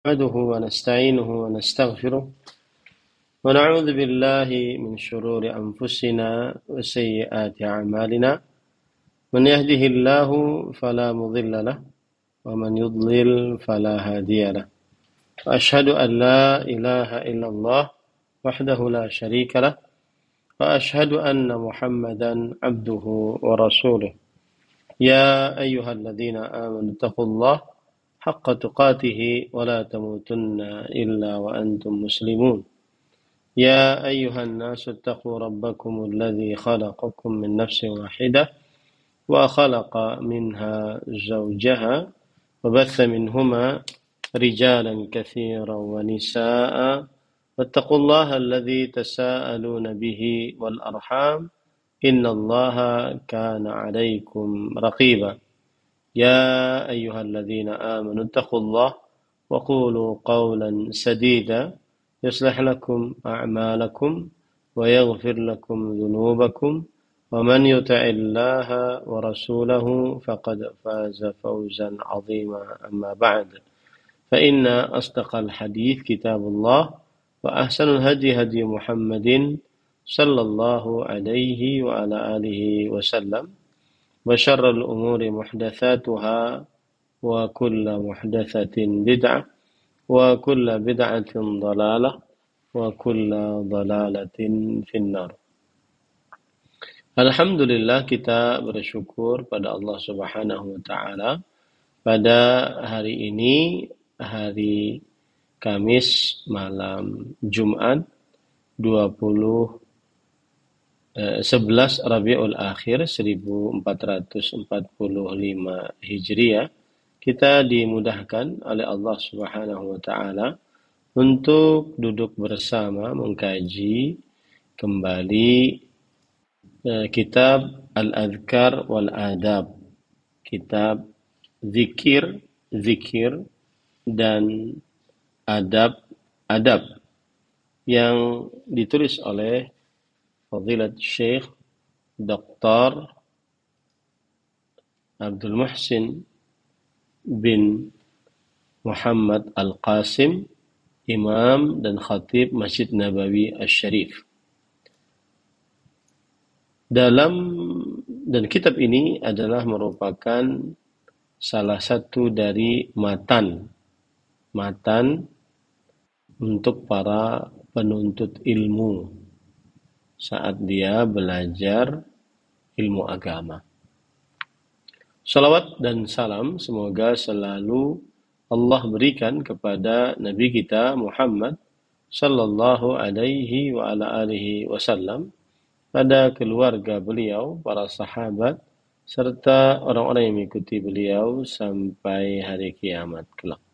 نحمده ونستعينه ونستغفره ونعوذ بالله من شرور أنفسنا وسيئات أعمالنا من يهده الله فلا مضل له ومن يضلل فلا هادي له وأشهد أن لا إله إلا الله وحده لا شريك له وأشهد أن محمدا عبده ورسوله يا أيها الذين آمنوا اتقوا الله حق تقاته ولا تموتن إلا وأنتم مسلمون يا أيها الناس اتقوا ربكم الذي خلقكم من نفس واحدة وخلق منها زوجها وبث منهما رجالا كثيرا ونساء واتقوا الله الذي تساءلون به والأرحام إن الله كان عليكم رقيبا يا أيها الذين آمنوا اتقوا الله وقولوا قولا سديدا يصلح لكم أعمالكم ويغفر لكم ذنوبكم ومن يطع الله ورسوله فقد فاز فوزا عظيما أما بعد فإن أصدق الحديث كتاب الله وأحسن الهدي هدي محمد صلى الله عليه وعلى آله وسلم وشر الأمور محدثاتها وكل محدثة بدعة وكل بدعة ضلالة وكل ضلالة في النار. Alhamdulillah, kita bersyukur pada Allah Subhanahu wa taala pada hari ini, hari Kamis malam Jumat 11 Rabiul Akhir 1445 Hijriah, kita dimudahkan oleh Allah Subhanahu wa taala untuk duduk bersama mengkaji kembali kitab Al-Adhkar wal Adab, kitab zikir dan adab yang ditulis oleh Fadilat Syekh Dr. Abdul Muhsin bin Muhammad Al-Qasim, Imam dan Khatib Masjid Nabawi Asy-Syarif. Dan kitab ini adalah merupakan salah satu dari matan untuk para penuntut ilmu saat dia belajar ilmu agama. Salawat dan salam semoga selalu Allah berikan kepada Nabi kita Muhammad sallallahu alaihi wa ala alihi wasallam, pada keluarga beliau, para sahabat, serta orang-orang yang mengikuti beliau sampai hari kiamat kelak.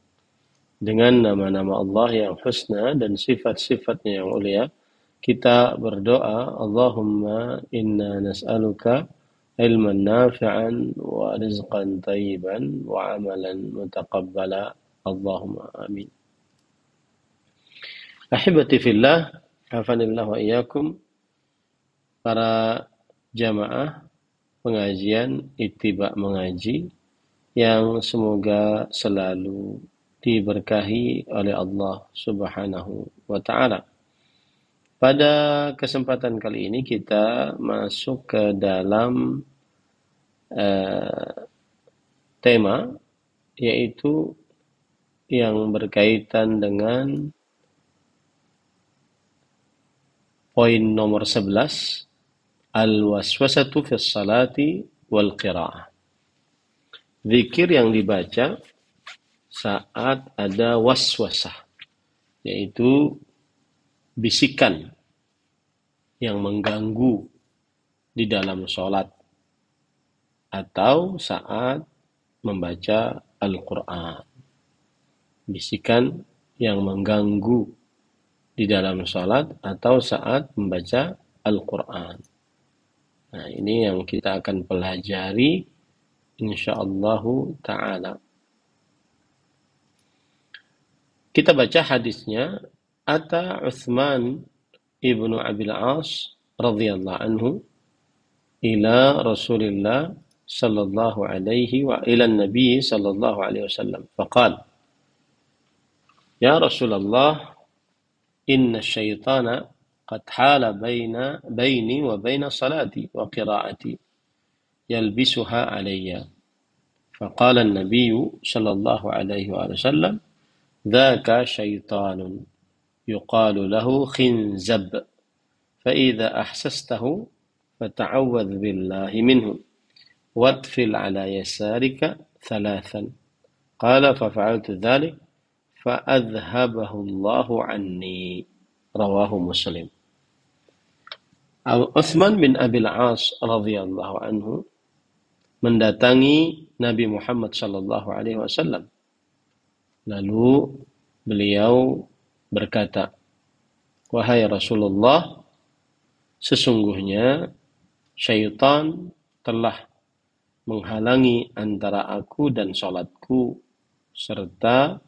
Dengan nama-nama Allah yang husna dan sifat-sifatnya yang mulia, kita berdoa, Allahumma inna nas'aluka ilman nafi'an wa rizqan tayyiban wa amalan mutaqabbala. Allahumma amin. Ahibati fillah, hafanillah wa iyyakum, para jamaah pengajian Ittiba Mengaji yang semoga selalu diberkahi oleh Allah Subhanahu wa taala. Pada kesempatan kali ini kita masuk ke dalam tema, yaitu yang berkaitan dengan poin nomor 11, al-waswasatu fi salati wal qiraah. Zikir yang dibaca saat ada waswasah, yaitu bisikan yang mengganggu di dalam sholat atau saat membaca Al-Quran. Bisikan yang mengganggu di dalam sholat atau saat membaca Al-Quran. Nah, ini yang kita akan pelajari insyaallah ta'ala. Kita baca hadisnya. Ata Uthman ibnu Abil As radhiyallahu anhu ila Rasulillah sallallahu alaihi wa ila Nabi sallallahu alaihi wasallam faqala Ya Rasulullah, inna syaitana qad hala baini wa baina salati wa qiraati yalbisuha alayya. فقال النبي صلى الله عليه وسلم ذاك شيطان يقال له خنزب فإذا أحسسته فتعوذ بالله منه وادفل على يسارك ثلاثا قال ففعلت ذلك فأذهبه الله عني رواه مسلم. Utsman bin Abil As radhiyallahu anhu mendatangi Nabi Muhammad sallallahu alaihi wasallam. Lalu beliau berkata, "Wahai Rasulullah, sesungguhnya syaitan telah menghalangi antara aku dan salatku serta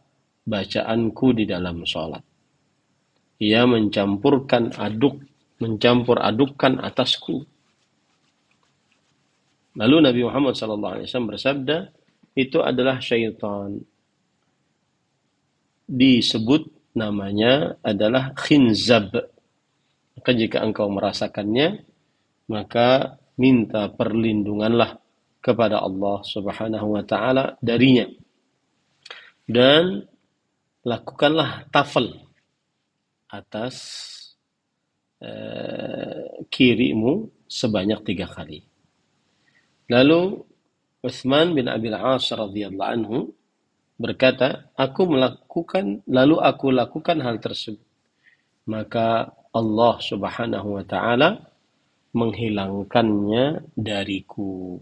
bacaanku di dalam salat. Ia mencampur adukkan atasku." Lalu Nabi Muhammad SAW bersabda, itu adalah syaitan. Disebut namanya adalah khinzab. Maka jika engkau merasakannya, maka minta perlindunganlah kepada Allah Subhanahu wa taala darinya. Dan lakukanlah tafal atas kirimu sebanyak 3 kali. Lalu Utsman bin Abil As radhiyallahu anhu berkata, aku lakukan hal tersebut. Maka Allah Subhanahu wa taala menghilangkannya dariku.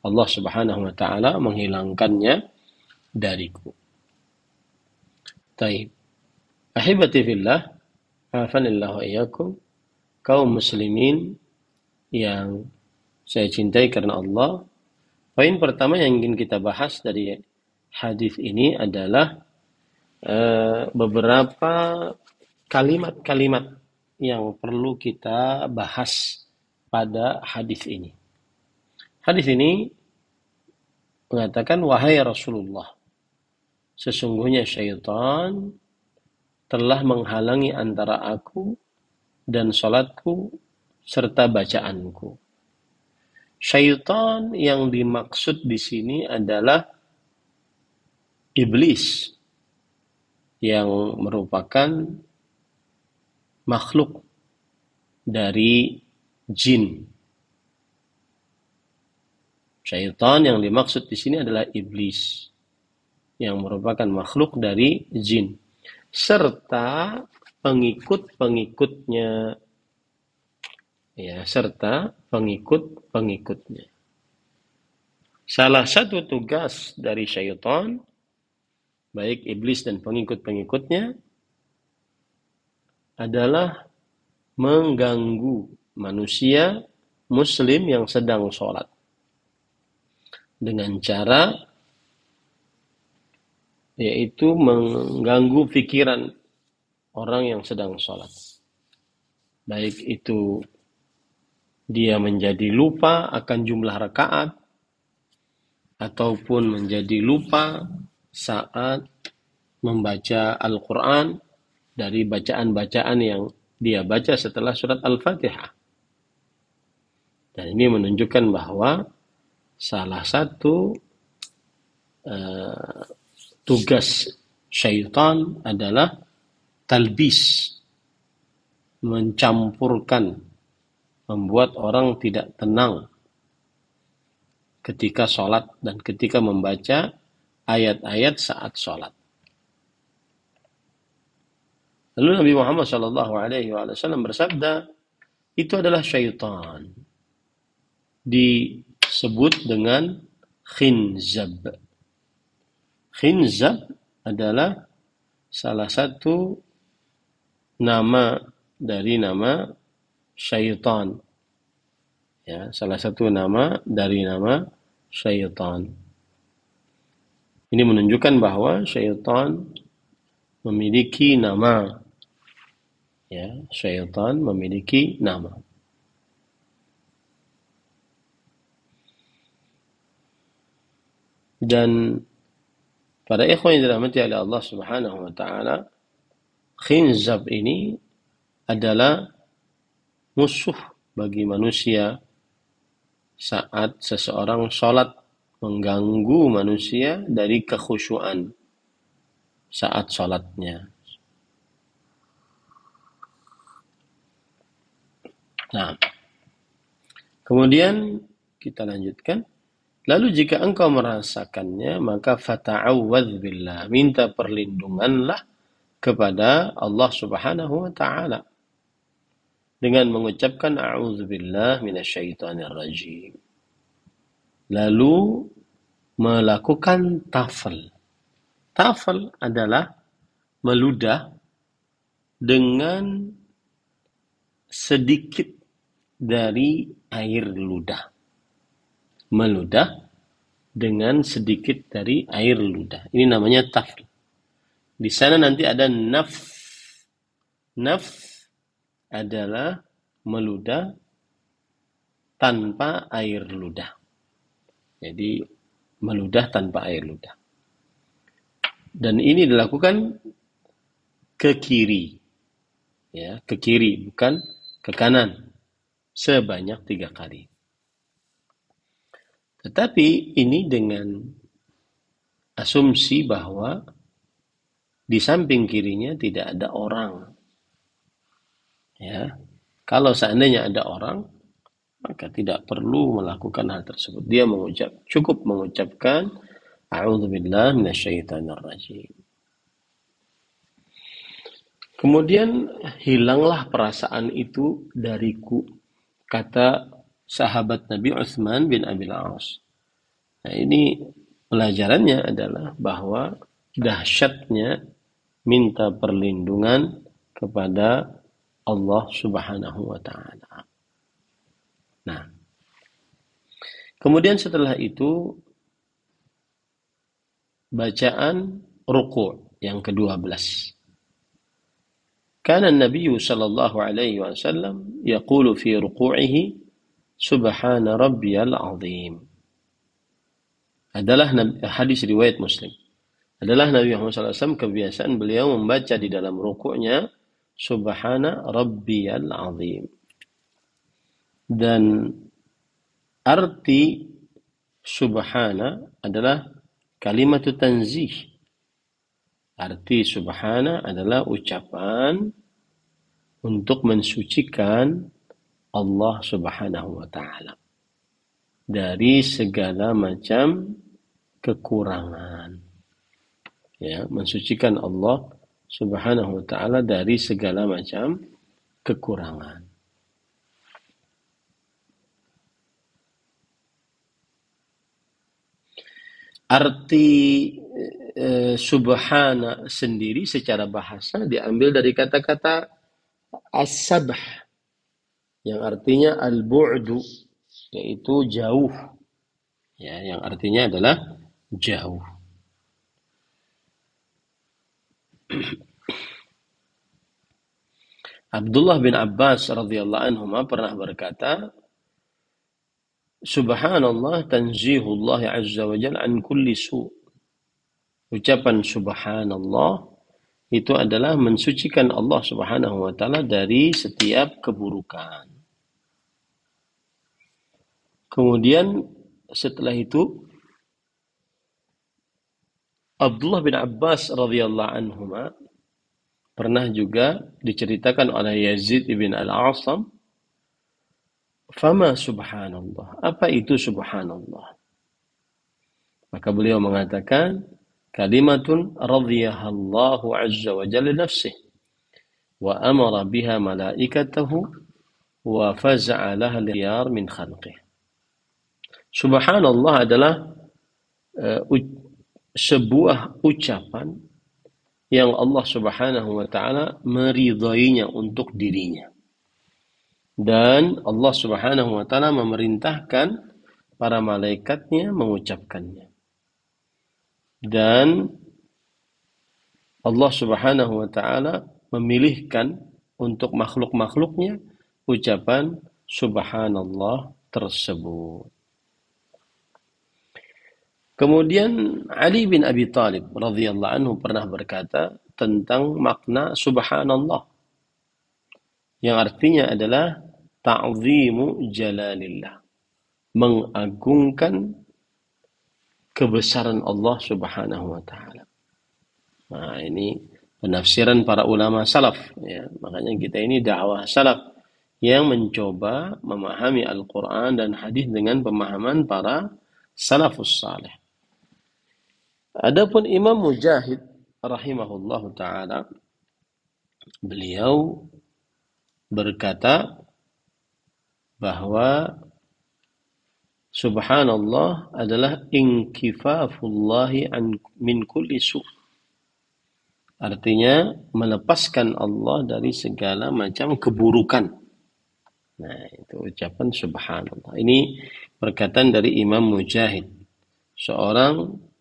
Allah Subhanahu wa taala menghilangkannya dariku. Taib. Ahibati fillah, afanillahu iyyakum, kaum muslimin yang saya cintai karena Allah. Poin pertama yang ingin kita bahas dari hadis ini adalah beberapa kalimat-kalimat yang perlu kita bahas pada hadis ini. Hadis ini mengatakan, wahai Rasulullah, sesungguhnya syaitan telah menghalangi antara aku dan salatku serta bacaanku. Syaitan yang dimaksud di sini adalah iblis yang merupakan makhluk dari jin. Syaitan yang dimaksud di sini adalah iblis yang merupakan makhluk dari jin serta pengikut-pengikutnya. Ya, serta pengikut-pengikutnya. Salah satu tugas dari syaitan, baik iblis dan pengikut-pengikutnya, adalah mengganggu manusia muslim yang sedang sholat dengan cara yaitu mengganggu pikiran orang yang sedang sholat. Baik itu dia menjadi lupa akan jumlah rakaat, ataupun menjadi lupa saat membaca Al-Quran dari bacaan-bacaan yang dia baca setelah surat Al-Fatihah. Dan ini menunjukkan bahwa salah satu tugas syaitan adalah talbis, mencampurkan, membuat orang tidak tenang ketika sholat dan ketika membaca ayat-ayat saat sholat. Lalu Nabi Muhammad SAW bersabda, itu adalah syaitan. Disebut dengan khinzab. Khinzab adalah salah satu nama dari nama syaitan. Ya, salah satu nama dari nama syaitan. Ini menunjukkan bahwa syaitan memiliki nama. Ya, syaitan memiliki nama. Dan Para ikhwan yang dirahmati oleh Allah Subhanahu wa taala, khinzab ini adalah musuh bagi manusia saat seseorang sholat, mengganggu manusia dari kekhusyuan saat sholatnya. Nah, kemudian kita lanjutkan. Lalu jika engkau merasakannya, maka fata'awwadz billah, minta perlindunganlah kepada Allah Subhanahu wa taala dengan mengucapkan a'udzubillah minasyaitonir rajim. Lalu melakukan tafal. Tafal adalah meludah dengan sedikit dari air ludah. Meludah dengan sedikit dari air ludah. Ini namanya tafal. Di sana nanti ada naf. Naf adalah meludah tanpa air ludah. Jadi meludah tanpa air ludah. Dan ini dilakukan ke kiri. Ya, ke kiri bukan ke kanan. Sebanyak 3 kali. Tetapi ini dengan asumsi bahwa di samping kirinya tidak ada orang. Ya, kalau seandainya ada orang, maka tidak perlu melakukan hal tersebut. Dia cukup mengucapkan a'udzubillah minasyaitonir rajim. Kemudian hilanglah perasaan itu dariku, kata sahabat Nabi Utsman bin Abil As. Nah, ini pelajarannya adalah bahwa dahsyatnya minta perlindungan kepada Allah Subhanahu wa taala. Nah, kemudian setelah itu bacaan ruku' yang ke-12. Kana Nabi sallallahu alaihi wasallam yaqulu fi ruku'ihi subhana rabbiyal azim. Adalah hadis riwayat Muslim. Adalah Nabi Muhammad SAW kebiasaan beliau membaca di dalam rukuknya subhana rabbiyal azim. Dan arti subhana adalah kalimat tanzih. Arti subhana adalah ucapan untuk mensucikan Allah Subhanahu wa taala dari segala macam kekurangan. Ya, mensucikan Allah Subhanahu wa taala dari segala macam kekurangan. Arti subhana sendiri secara bahasa diambil dari kata-kata as-sabh yang artinya al-bu'du, yaitu jauh. Ya, yang artinya adalah jauh. Abdullah bin Abbas radhiyallahu anhu pernah berkata, Subhanallah tanzihullah azza wa jalla an kulli su'. Ucapan subhanallah itu adalah mensucikan Allah Subhanahu wa taala dari setiap keburukan. Kemudian setelah itu Abdullah bin Abbas radhiyallahu anhu pernah juga diceritakan oleh Yazid ibn al-Asam, "Fama subhanallah." Apa itu subhanallah? Maka beliau mengatakan, kalimatun radhiyahallahu azza wa jalla nafsih wa amara biha malaikatahu wa faza'a laha al-khiyar min khalqih. Subhanallah adalah sebuah ucapan yang Allah Subhanahu wa taala meridainya untuk dirinya. Dan Allah Subhanahu wa taala memerintahkan para malaikatnya mengucapkannya. Dan Allah Subhanahu wa taala memilihkan untuk makhluk-makhluknya ucapan subhanallah tersebut. Kemudian Ali bin Abi Thalib radhiyallahu anhu pernah berkata tentang makna subhanallah, yang artinya adalah ta'zimu jalalillah, mengagungkan kebesaran Allah Subhanahu wa taala. Nah, ini penafsiran para ulama salaf ya. Makanya kita ini dakwah salaf yang mencoba memahami Al-Qur'an dan hadis dengan pemahaman para salafus saleh. Adapun Imam Mujahid rahimahullahu taala, beliau berkata bahwa subhanallah adalah inkifafullahi min kulli su'. Artinya melepaskan Allah dari segala macam keburukan. Nah, itu ucapan subhanallah. Ini perkataan dari Imam Mujahid, seorang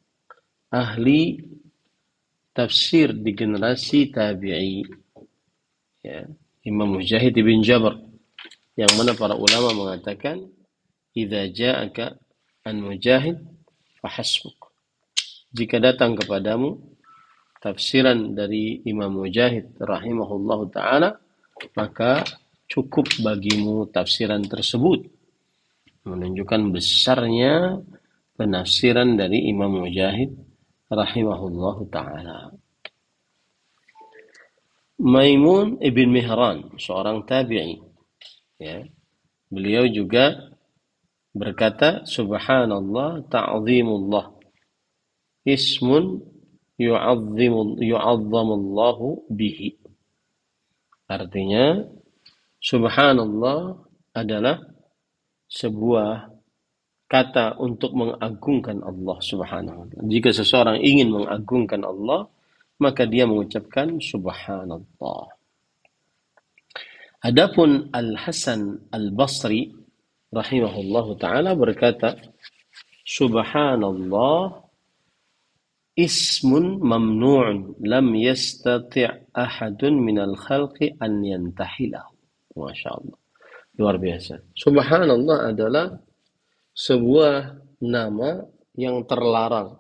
ahli tafsir di generasi tabi'i. Ya, Imam Mujahid bin Jabr, yang mana para ulama mengatakan idza ja'aka an Mujahid fahasbuk. Jika datang kepadamu tafsiran dari Imam Mujahid rahimahullahu taala, maka cukup bagimu tafsiran tersebut. Menunjukkan besarnya penafsiran dari Imam Mujahid rahimahullahu taala. Maimun ibn Mihran, seorang tabi'i, ya. Beliau juga berkata subhanallah ta'zimullah ismun yu'azzamullahu bihi. Artinya subhanallah adalah sebuah kata untuk mengagungkan Allah Subhanahu wa taala. Jika seseorang ingin mengagungkan Allah, maka dia mengucapkan subhanallah. Adapun Al-Hasan Al-Basri rahimahullahu taala berkata, subhanallah ismun mamnu'un lam yastati' ahadun minal khalqi an yantahilahu. Masya Allah. Luar biasa. Subhanallah adalah sebuah nama yang terlarang.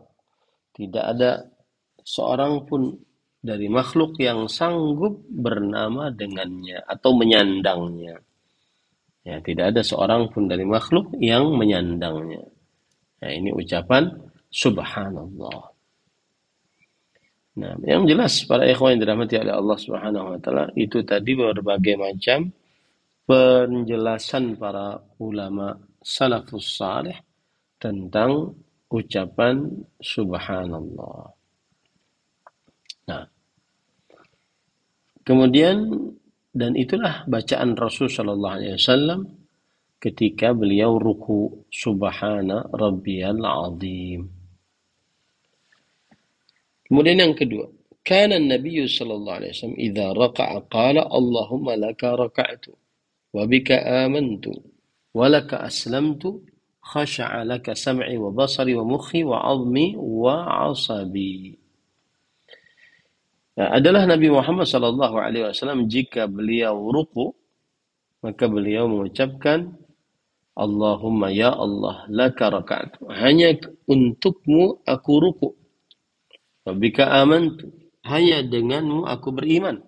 Tidak ada seorang pun dari makhluk yang sanggup bernama dengannya atau menyandangnya. Ya, tidak ada seorang pun dari makhluk yang menyandangnya. Nah, ini ucapan subhanallah. Nah, yang jelas para ikhwan yang dirahmati oleh Allah Subhanahu wa taala, itu tadi berbagai macam penjelasan para ulama salafus salih tentang ucapan subhanallah. Nah, kemudian dan itulah bacaan Rasul sallallahu alaihi wasallam ketika beliau ruku, subhana rabbiyal azim. Kemudian yang kedua, kana an-nabiy sallallahu alaihi wasallam idza raka'a qala Allahumma laka raka'tu wa bika amantu wa laka aslamtu khasha'a laka sam'i wa basari wa mukhi wa 'azmi wa 'asabi. Nah, adalah Nabi Muhammad sallallahu alaihi wasallam jika beliau ruku, maka beliau mengucapkan Allahumma ya Allah laka raka'tu, hanya untukmu aku ruku. Wabika amantu, hanya denganmu aku beriman.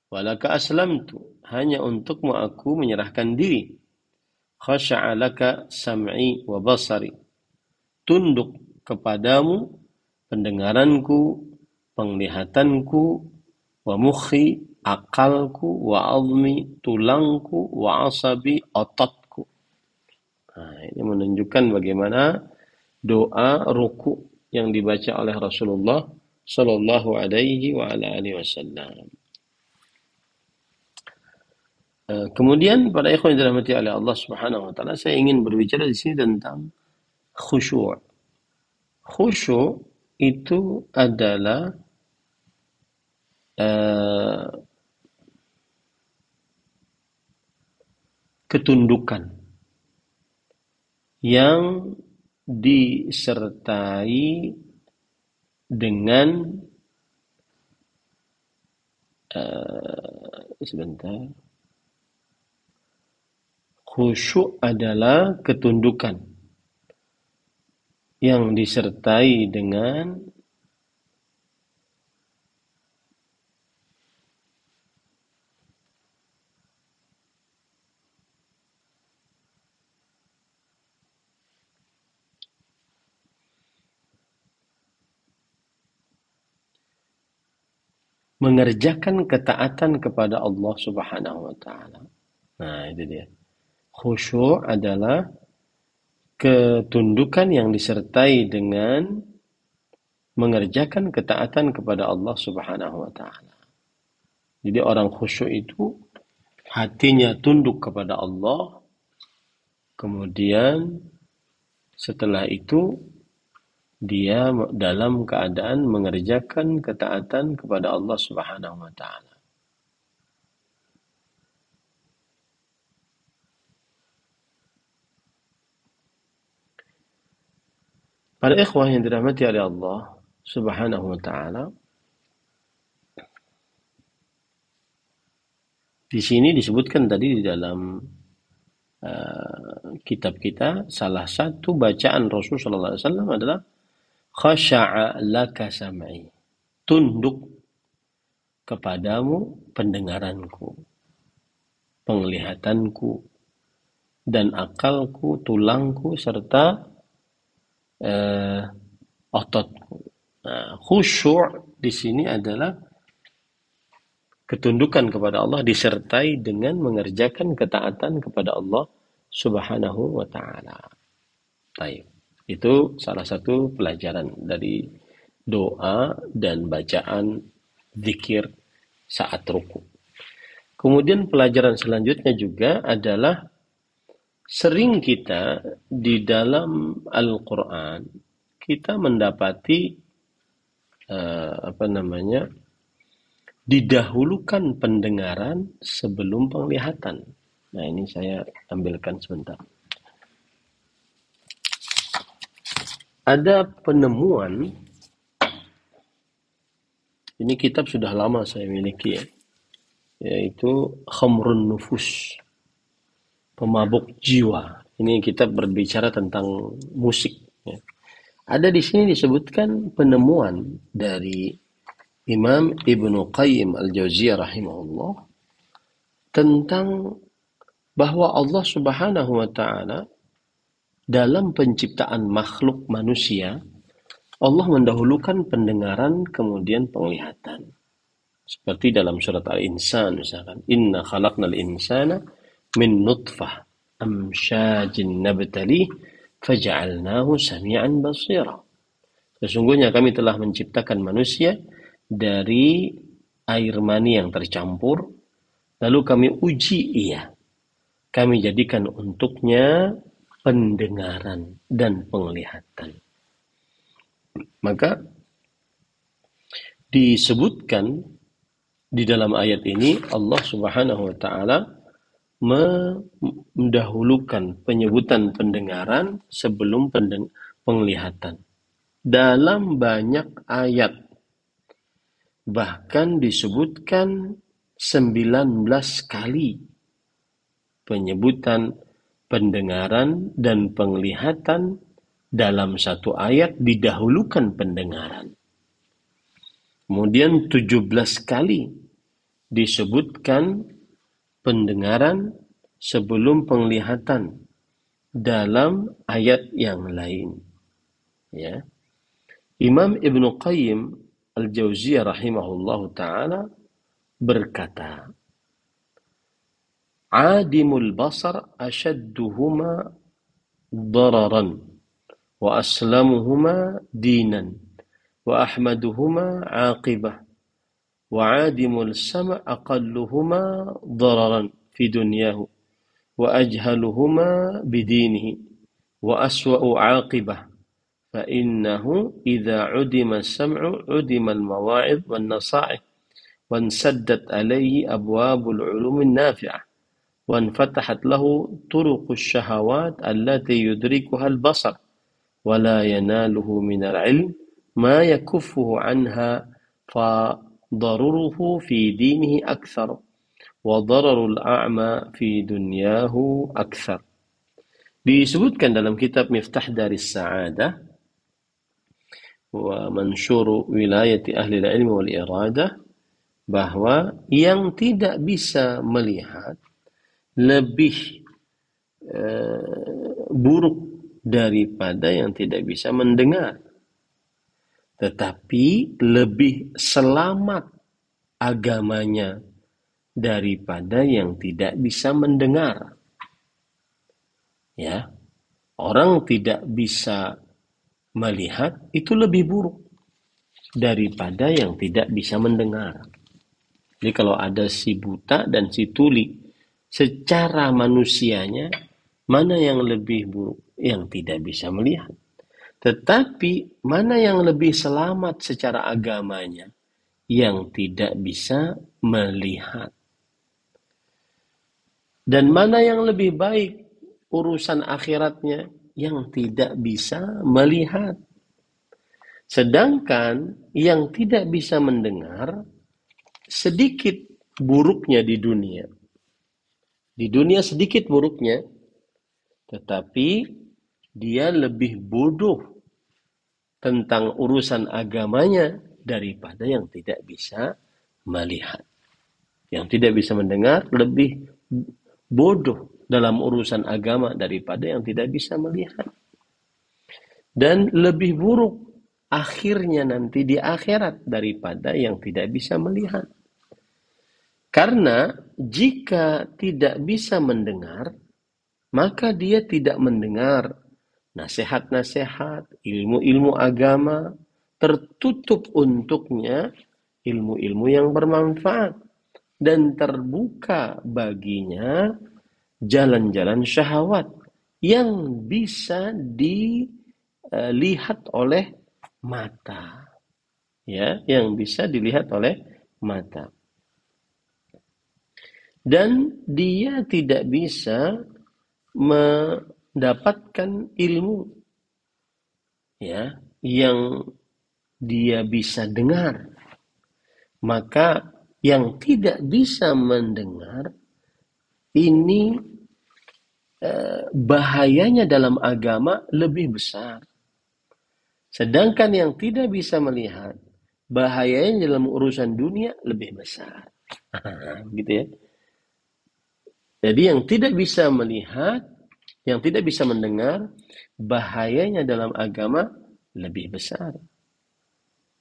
Walaka aslamtu, hanya untukmu aku menyerahkan diri. Khasha'a laka sam'i wa basari, tunduk kepadamu pendengaranku, penglihatanku, wa mukhi, akalku, wa azmi, tulangku, wa asabi, ototku. Nah, ini menunjukkan bagaimana doa ruku yang dibaca oleh Rasulullah Sallallahu Alaihi wa ala alihi Wasallam. Kemudian pada ikhwan yang dirahmati oleh Allah Subhanahu Wa Taala, saya ingin berbicara di sini tentang khusyuk. Khusyuk itu adalah ketundukan yang disertai dengan sebentar. Khusyuk adalah ketundukan yang disertai dengan mengerjakan ketaatan kepada Allah Subhanahu wa taala. Nah, itu dia. Khusyuk adalah ketundukan yang disertai dengan mengerjakan ketaatan kepada Allah Subhanahu wa taala. Jadi orang khusyuk itu hatinya tunduk kepada Allah, kemudian setelah itu dia dalam keadaan mengerjakan ketaatan kepada Allah Subhanahu wa taala. Para ikhwah yang dirahmati oleh Allah Subhanahu wa taala, di sini disebutkan tadi di dalam kitab kita, salah satu bacaan Rasul sallallahu alaihi wasallam adalah khasha'a laka sam'i. Tunduk kepadamu pendengaranku, penglihatanku, dan akalku, tulangku, serta ototku. Nah, khusyuk di sini adalah ketundukan kepada Allah disertai dengan mengerjakan ketaatan kepada Allah Subhanahu wa taala. Baik. Itu salah satu pelajaran dari doa dan bacaan zikir saat ruku. Kemudian pelajaran selanjutnya juga adalah sering kita di dalam Al-Quran kita mendapati didahulukan pendengaran sebelum penglihatan. Nah, ini saya ambilkan sebentar. Ada penemuan, ini kitab sudah lama saya miliki ya, yaitu Khamrun Nufus, pemabuk jiwa. Ini kitab berbicara tentang musik. Ya. Ada di sini disebutkan penemuan dari Imam Ibnu Qayyim Al-Jauziyah rahimahullah tentang bahwa Allah Subhanahu wa taala dalam penciptaan makhluk manusia, Allah mendahulukan pendengaran kemudian penglihatan. Seperti dalam surat Al-Insan misalkan, Inna khalaqnal insana min nutfah amsyajin nabtalih faja'alnahu sami'an basira. Sesungguhnya kami telah menciptakan manusia dari air mani yang tercampur, lalu kami uji ia. Kami jadikan untuknya pendengaran dan penglihatan. Maka disebutkan di dalam ayat ini Allah Subhanahu wa taala mendahulukan penyebutan pendengaran sebelum penglihatan dalam banyak ayat. Bahkan disebutkan 19 kali penyebutan pendengaran dan penglihatan dalam satu ayat didahulukan pendengaran. Kemudian 17 kali disebutkan pendengaran sebelum penglihatan dalam ayat yang lain. Ya. Imam Ibnu Qayyim Al-Jauziyah rahimahullahu ta'ala berkata, Adimul basar ashadduhuma dararan wa aslamuhuma dinan wa ahmaduhuma aqibah wa adimul sama' aqalluhuma dararan fi dunyahu wa ajhaluhuma bidinihi wa aswa'u aqibah fa innahu idza udima as-sam'u udima al-mawa'id wan nasa'ih wan saddat alayhi abwabul ulum an-nafi'ah وانفتحت له طرق الشهوات التي يدركها البصر ولا يناله من العلم ما يكفه عنها فضرره في دينه أكثر وضرر الأعمى في دنياه أكثر. Disebutkan dalam kitab Miftah Daris Sa'adah wa mansyuru wilayati ahli ilmi wal iradah, bahwa yang tidak bisa melihat lebih buruk daripada yang tidak bisa mendengar, tetapi lebih selamat agamanya daripada yang tidak bisa mendengar. Ya, orang tidak bisa melihat itu lebih buruk daripada yang tidak bisa mendengar. Jadi kalau ada si buta dan si tuli, secara manusianya mana yang lebih buruk? Yang tidak bisa melihat. Tetapi mana yang lebih selamat secara agamanya? Yang tidak bisa melihat. Dan mana yang lebih baik urusan akhiratnya? Yang tidak bisa melihat. Sedangkan yang tidak bisa mendengar, sedikit buruknya di dunia. Di dunia sedikit buruknya, tetapi dia lebih bodoh tentang urusan agamanya daripada yang tidak bisa melihat. Yang tidak bisa mendengar lebih bodoh dalam urusan agama daripada yang tidak bisa melihat. Dan lebih buruk akhirnya nanti di akhirat daripada yang tidak bisa melihat. Karena jika tidak bisa mendengar, maka dia tidak mendengar nasihat-nasihat, ilmu-ilmu agama, tertutup untuknya ilmu-ilmu yang bermanfaat. Dan terbuka baginya jalan-jalan syahwat yang bisa dilihat oleh mata. Ya, yang bisa dilihat oleh mata. Dan dia tidak bisa mendapatkan ilmu ya yang dia bisa dengar. Maka yang tidak bisa mendengar ini bahayanya dalam agama lebih besar. Sedangkan yang tidak bisa melihat bahayanya dalam urusan dunia lebih besar. Gitu ya. Jadi yang tidak bisa melihat, yang tidak bisa mendengar, bahayanya dalam agama lebih besar.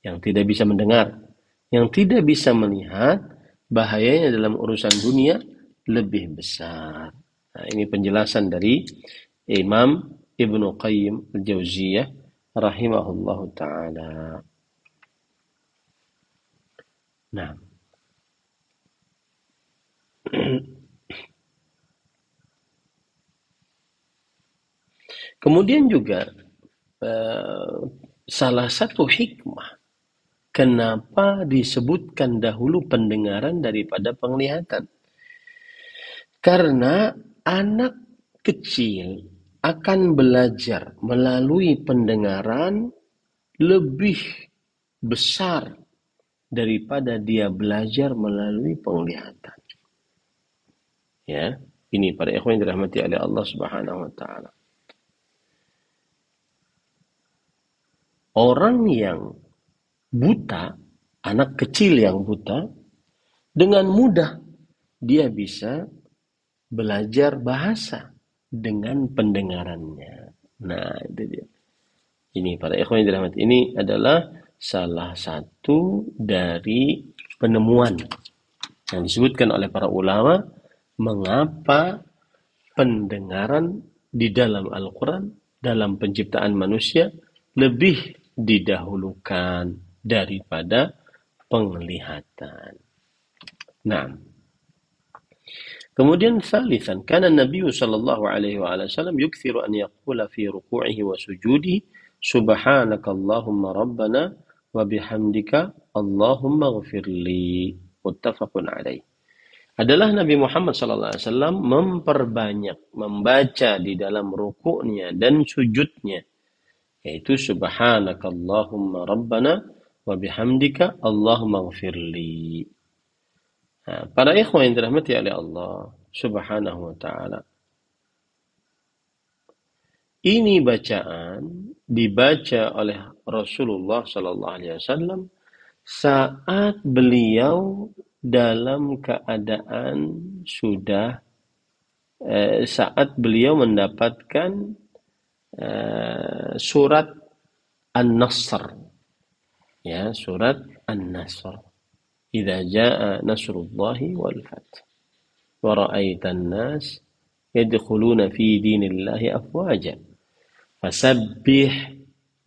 Yang tidak bisa mendengar, yang tidak bisa melihat, bahayanya dalam urusan dunia lebih besar. Nah, ini penjelasan dari Imam Ibnu Qayyim Al-Jauziyah rahimahullahu ta'ala. Nah, kemudian juga salah satu hikmah kenapa disebutkan dahulu pendengaran daripada penglihatan. Karena anak kecil akan belajar melalui pendengaran lebih besar daripada dia belajar melalui penglihatan. Ya, ini para ikhwan yang dirahmati oleh Allah Subhanahu wa taala. Orang yang buta, anak kecil yang buta, dengan mudah dia bisa belajar bahasa dengan pendengarannya. Nah, itu dia. Ini para ikhwan yang dirahmati, ini adalah salah satu dari penemuan yang disebutkan oleh para ulama mengapa pendengaran di dalam Al-Quran, dalam penciptaan manusia, lebih didahulukan daripada penglihatan. Nah, kemudian thalithan, kana Nabi sallallahu alaihi wasallam yukthiru an yaqula fi ruku'ihi wa sujudihi subhanakallahumma rabbana wa bihamdika Allahumma ghfirli. Muttafaqun alaih. Adalah Nabi Muhammad sallallahu alaihi wasallam memperbanyak membaca di dalam rukuknya dan sujudnya, yaitu subhanakallahumma rabbana wa bihamdika Allahumma ghfirli. Nah, para ikhwan yang dirahmati oleh Allah Subhanahu wa taala, ini bacaan dibaca oleh Rasulullah Sallallahu Alaihi Wasallam saat beliau dalam keadaan sudah saat beliau mendapatkan surat An-Nasr, ya, surat An-Nasr. Idza jaa nasrullahi wal fath wa ra'aitan nas yadkhuluna fi dinillahi afwaja fasabbih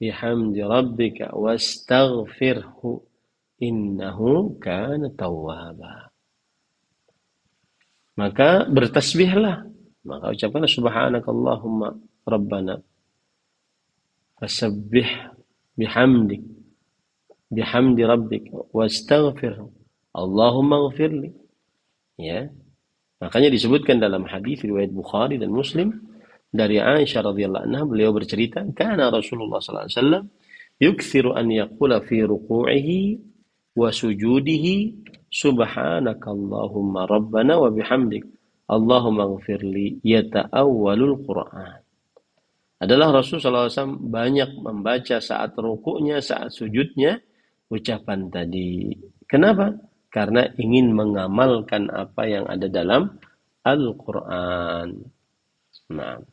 bihamdi rabbika wastaghfirhu innahu kana tawwaba. Maka bertasbihlah, maka ucapkanlah subhanakallahumma rabbana fasabbih bihamdik bihamdi rabbika wastaghfirhu Allahumma ighfirli, ya. Makanya disebutkan dalam hadis riwayat Bukhari dan Muslim dari Aisyah radhiyallahu anha, beliau bercerita, kana Rasulullah sallallahu alaihi wasallam yukthiru an yaqula fi ruku'ihi wa sujudihi subhanakallahumma rabbana wa bihamdik Allahumma ighfirli yata'awwalul Qur'an. Adalah Rasulullah SAW banyak membaca saat rukuknya, saat sujudnya ucapan tadi. Kenapa? Karena ingin mengamalkan apa yang ada dalam Al-Quran. Nah,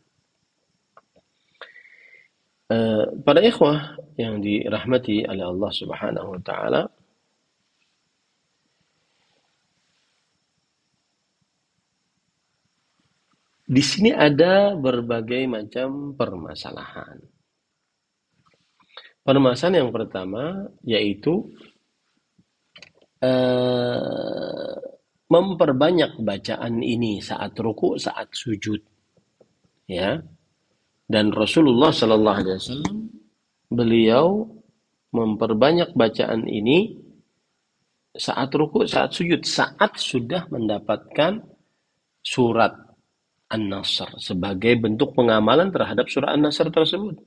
para ikhwah yang dirahmati oleh Allah Subhanahu wa taala, di sini ada berbagai macam permasalahan. Permasalahan yang pertama yaitu memperbanyak bacaan ini saat ruku, saat sujud, ya. Dan Rasulullah Sallallahu Alaihi Wasallam beliau memperbanyak bacaan ini saat ruku, saat sujud, saat sudah mendapatkan surat An-Nasr sebagai bentuk pengamalan terhadap surat An-Nasr tersebut.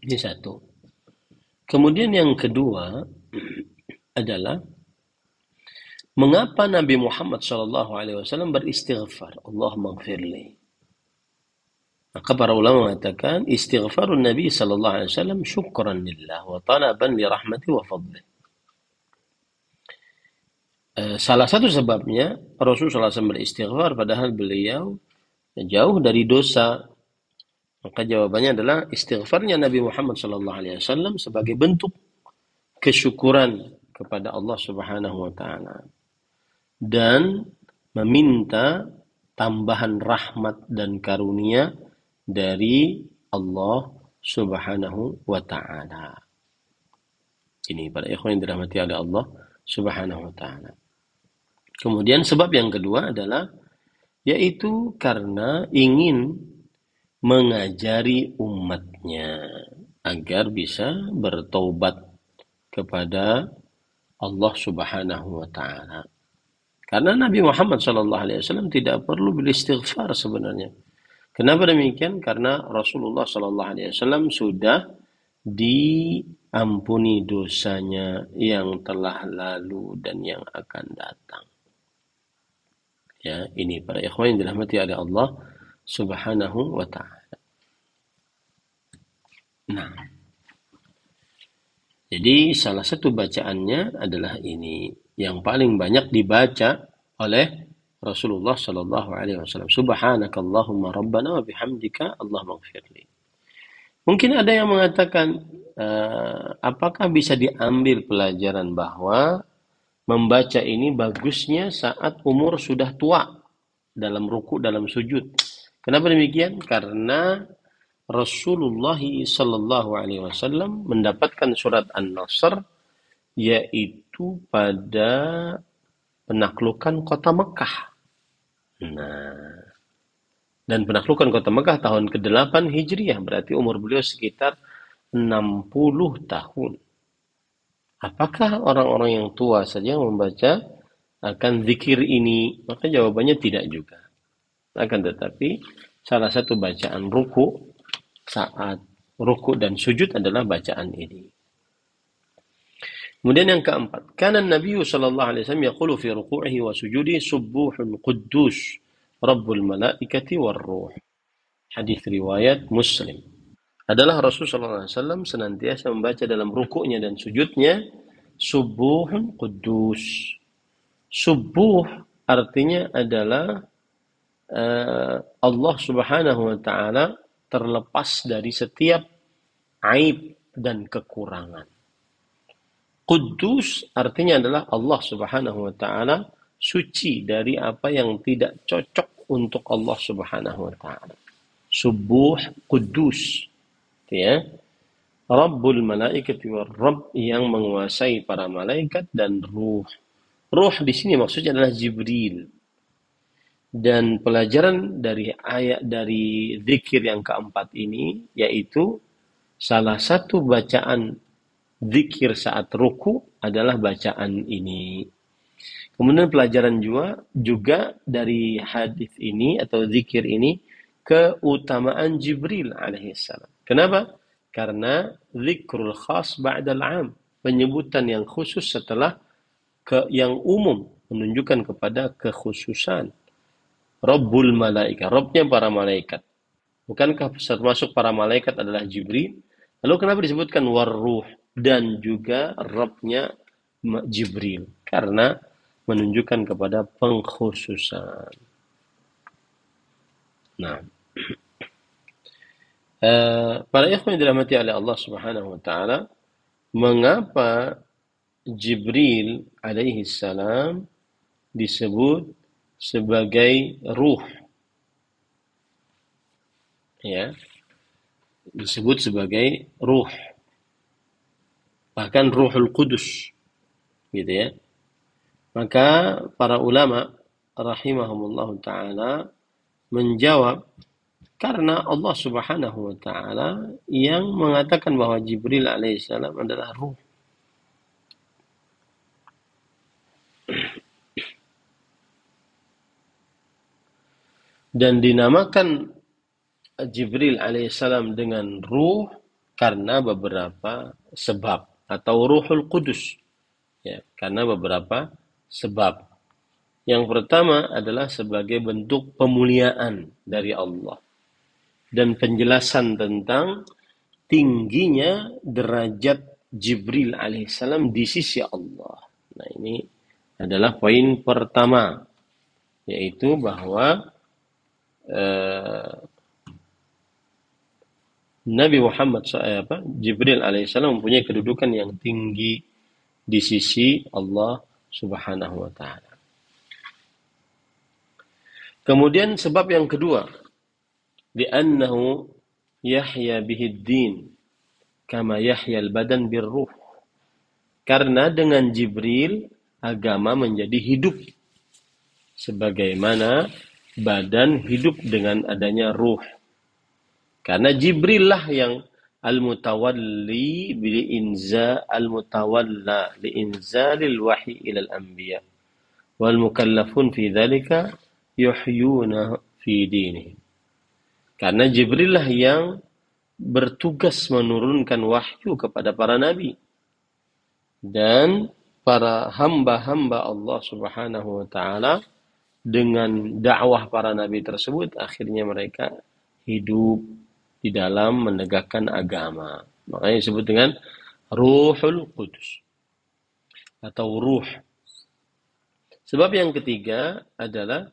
Ini satu. Kemudian yang kedua adalah mengapa Nabi Muhammad SAW beristighfar, Allahumma ighfirli. Maka para ulama mengatakan istighfarun Nabi SAW syukran lillah wa talaban li rahmati wa fadlih. Salah satu sebabnya Rasulullah SAW beristighfar padahal beliau jauh dari dosa. Maka jawabannya adalah istighfarnya Nabi Muhammad SAW sebagai bentuk kesyukuran kepada Allah Subhanahu wa taala dan meminta tambahan rahmat dan karunia dari Allah Subhanahu wa taala. Ini para ikhwan yang dirahmati oleh Allah Subhanahu wa taala. Kemudian sebab yang kedua adalah yaitu karena ingin mengajari umatnya agar bisa bertaubat kepada Allah Subhanahu wa taala. Karena Nabi Muhammad SAW tidak perlu beristighfar sebenarnya. Kenapa demikian? Karena Rasulullah SAW sudah diampuni dosanya yang telah lalu dan yang akan datang. Ya, ini para ikhwan yang dirahmati oleh Allah Subhanahu wa ta'ala. Nah, jadi salah satu bacaannya adalah ini yang paling banyak dibaca oleh Rasulullah sallallahu alaihi wasallam. Subhanakallahumma rabbana wa bihamdika Allahumma ighfirli. Mungkin ada yang mengatakan apakah bisa diambil pelajaran bahwa membaca ini bagusnya saat umur sudah tua dalam ruku, dalam sujud. Kenapa demikian? Karena Rasulullah sallallahu alaihi wasallam mendapatkan surat An-Nasr yaitu pada penaklukan kota Mekah. Nah, dan penaklukan kota Mekah tahun ke-8 Hijriah, berarti umur beliau sekitar 60 tahun. Apakah orang-orang yang tua saja yang membaca akan zikir ini? Maka jawabannya tidak juga. Akan tetapi salah satu bacaan ruku saat ruku dan sujud adalah bacaan ini. Kemudian yang keempat, kana Nabi sallallahu alaihi wasallam yaqulu fi ruku'ihi wa sujudihi subuhun quddus rabbul malaikati war ruh. Hadis riwayat Muslim. Adalah Rasulullah SAW senantiasa membaca dalam rukuknya dan sujudnya subuhun quddus. Subuh artinya adalah Allah Subhanahu wa taala terlepas dari setiap aib dan kekurangan. Quddus artinya adalah Allah Subhanahu wa taala suci dari apa yang tidak cocok untuk Allah Subhanahu wa taala. Subuh Quddus, ya. Rabbul malaikati war Rabb, yang menguasai para malaikat dan ruh. Ruh di sini maksudnya adalah Jibril. Dan pelajaran dari ayat dari zikir yang keempat ini yaitu salah satu bacaan zikir saat ruku adalah bacaan ini. Kemudian pelajaran juga dari hadis ini atau zikir ini keutamaan Jibril alaihissalam. Kenapa? Karena zikrul khas ba'dal 'am, penyebutan yang khusus setelah yang umum, menunjukkan kepada kekhususan. Rabbul malaika, Rabbnya para malaikat. Bukankah termasuk para malaikat adalah Jibril? Lalu kenapa disebutkan warruh dan juga Rabbnya Jibril? Karena menunjukkan kepada pengkhususan. Nah, para ikhwan yang dirahmati oleh Allah Subhanahu wa taala, mengapa Jibril alaihi salam disebut sebagai ruh? Ya, disebut sebagai ruh. Bahkan Ruhul Qudus, gitu ya. Maka para ulama rahimahumullah ta'ala menjawab, karena Allah Subhanahu wa ta'ala yang mengatakan bahwa Jibril alaihissalam adalah ruh. Dan dinamakan Jibril alaihissalam dengan ruh karena beberapa sebab, atau Ruhul Qudus, ya, karena beberapa sebab. Yang pertama adalah sebagai bentuk pemuliaan dari Allah dan penjelasan tentang tingginya derajat Jibril alaihissalam di sisi Allah. Nah, ini adalah poin pertama, yaitu bahwa Nabi Muhammad Jibril alaihissalam mempunyai kedudukan yang tinggi di sisi Allah Subhanahu wa taala. Kemudian sebab yang kedua, li'annahu yahya bihid din kama yahya al-badan birruh. Karena dengan Jibril agama menjadi hidup sebagaimana badan hidup dengan adanya ruh. Karena Jibril lah yang al-mutawalli al-mutawalla li'inzalil wahyi ilal anbiya wal mukallafun fi dhalika yuhyuna fi dinihim. Karena Jibril lah yang bertugas menurunkan wahyu kepada para nabi dan para hamba-hamba Allah Subhanahu wa taala. Dengan dakwah para nabi tersebut akhirnya mereka hidup di dalam menegakkan agama. Makanya disebut dengan Ruhul Qudus atau ruh. Sebab yang ketiga adalah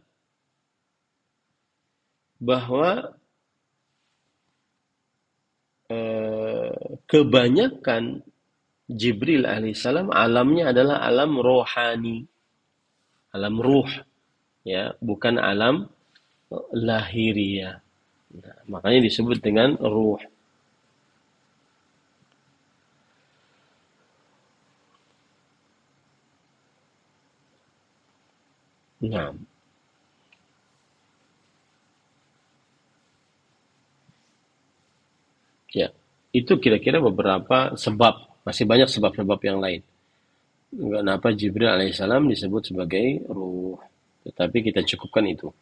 bahwa kebanyakan Jibril alaihissalam alamnya adalah alam rohani, alam ruh, ya, bukan alam lahiriah. Nah, makanya disebut dengan ruh. Nah, ya, itu kira-kira beberapa sebab. Masih banyak sebab-sebab yang lain. Kenapa Jibril alaihissalam disebut sebagai ruh? Tetapi kita cukupkan itu.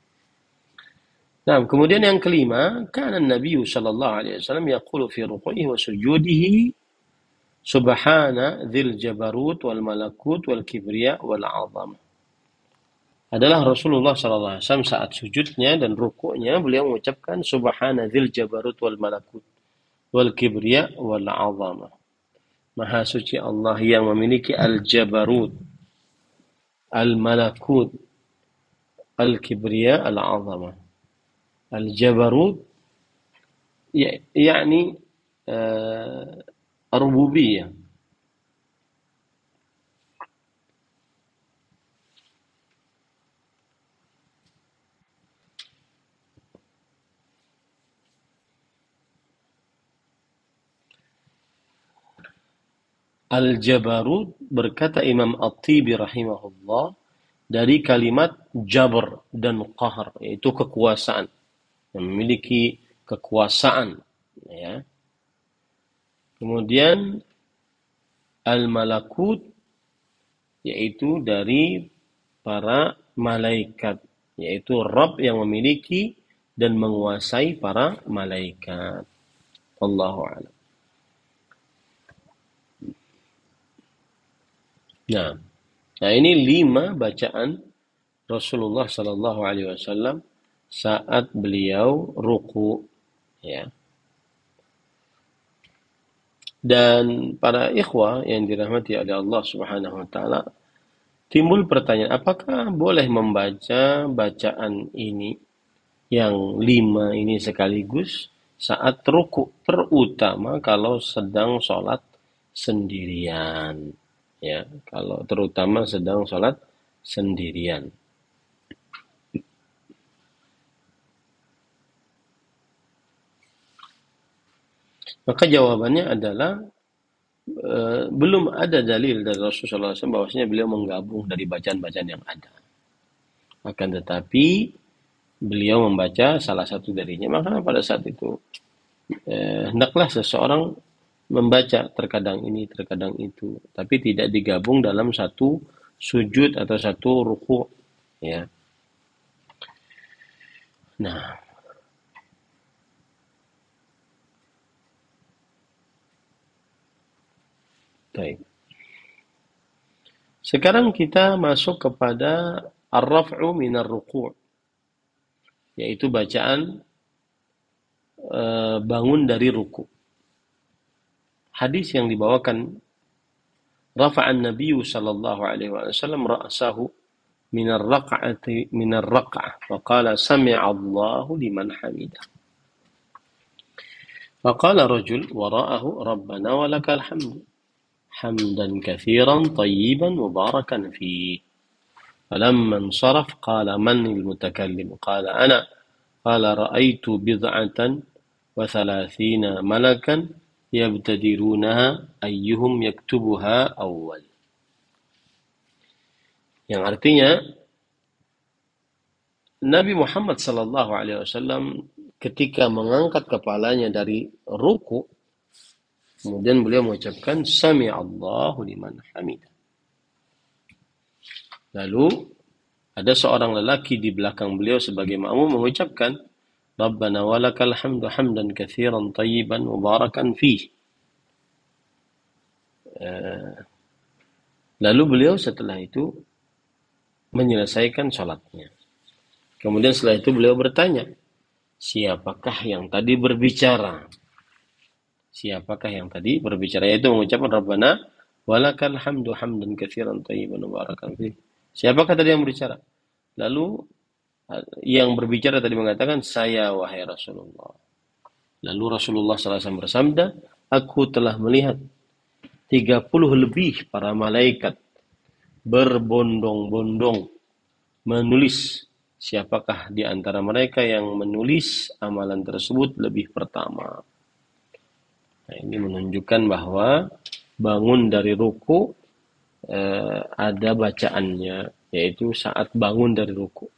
Nah, kemudian yang kelima, kana Nabi sallallahu alaihi wasallam yaqulu fi ruku'ihi wa sujudihi Subhana dzil jabarut wal malakut wal kibriya wal 'azamah. Adalah Rasulullah SAW saat sujudnya dan rukuknya beliau mengucapkan Subhana dzil jabarut wal malakut wal kibriya wal 'azamah. Maha suci Allah yang memiliki al-jabarut, al-malakut, al-kibriya, al-'azamah. Al-jabarut يعني الربوبية. Al-jabarut berkata Imam At-Tibi rahimahullah dari kalimat jabr dan qahar, yaitu kekuasaan, yang memiliki kekuasaan, ya. Kemudian al-malakut yaitu dari para malaikat, yaitu Rabb yang memiliki dan menguasai para malaikat. Allahu a'lam. Nah, ini 5 bacaan Rasulullah Sallallahu Alaihi Wasallam saat beliau ruku, ya. Dan para ikhwah yang dirahmati oleh Allah Subhanahu Wa Taala, timbul pertanyaan, apakah boleh membaca bacaan ini yang 5 ini sekaligus saat ruku, terutama kalau sedang sholat sendirian, ya, kalau terutama sedang sholat sendirian. Maka jawabannya adalah belum ada dalil dari Rasulullah SAW bahwasanya beliau menggabung dari bacaan-bacaan yang ada. Akan tetapi beliau membaca salah satu darinya. Maka pada saat itu hendaklah seseorang membaca terkadang ini, terkadang itu, tapi tidak digabung dalam satu sujud atau satu ruku, ya. Nah, baik. Sekarang kita masuk kepada ar-raf'u minar ruku', yaitu bacaan bangun dari ruku'. Hadis yang dibawakan, rafa'an nabiyyu sallallahu alaihi wasallam ra'sahu minar raq'ah wa qala sami'a Allahu liman hamidah. Faqala rajul wara'ahu rabbana walakal hamd hamdan katsiran tayyiban mubarakan fihi. فلما انصرف قال من المتكلم قال أنا قال رأيت 37 ملكا يبتدرونها أيهم يكتبها أول. Yang artinya Nabi Muhammad sallallahu alaihi wasallam ketika mengangkat kepalanya dari ruku, kemudian beliau mengucapkan Sami Allahu liman hamidah. Lalu ada seorang lelaki di belakang beliau sebagai makmum mengucapkan Rabbana walakal hamdu hamdan katsiran tayyiban mubarakan fih. Lalu beliau setelah itu menyelesaikan salatnya. Kemudian setelah itu beliau bertanya, siapakah yang tadi berbicara? Siapakah yang tadi berbicara? Yaitu mengucapkan Rabbana walakal hamdu hamdan katsiran tayyiban mubarakan fih. Siapakah tadi yang berbicara? Lalu yang berbicara tadi mengatakan, saya wahai Rasulullah. Lalu Rasulullah SAW bersabda, aku telah melihat 30 lebih para malaikat berbondong-bondong menulis siapakah di antara mereka yang menulis amalan tersebut lebih pertama. Nah, ini menunjukkan bahwa bangun dari ruku ada bacaannya, yaitu saat bangun dari ruku.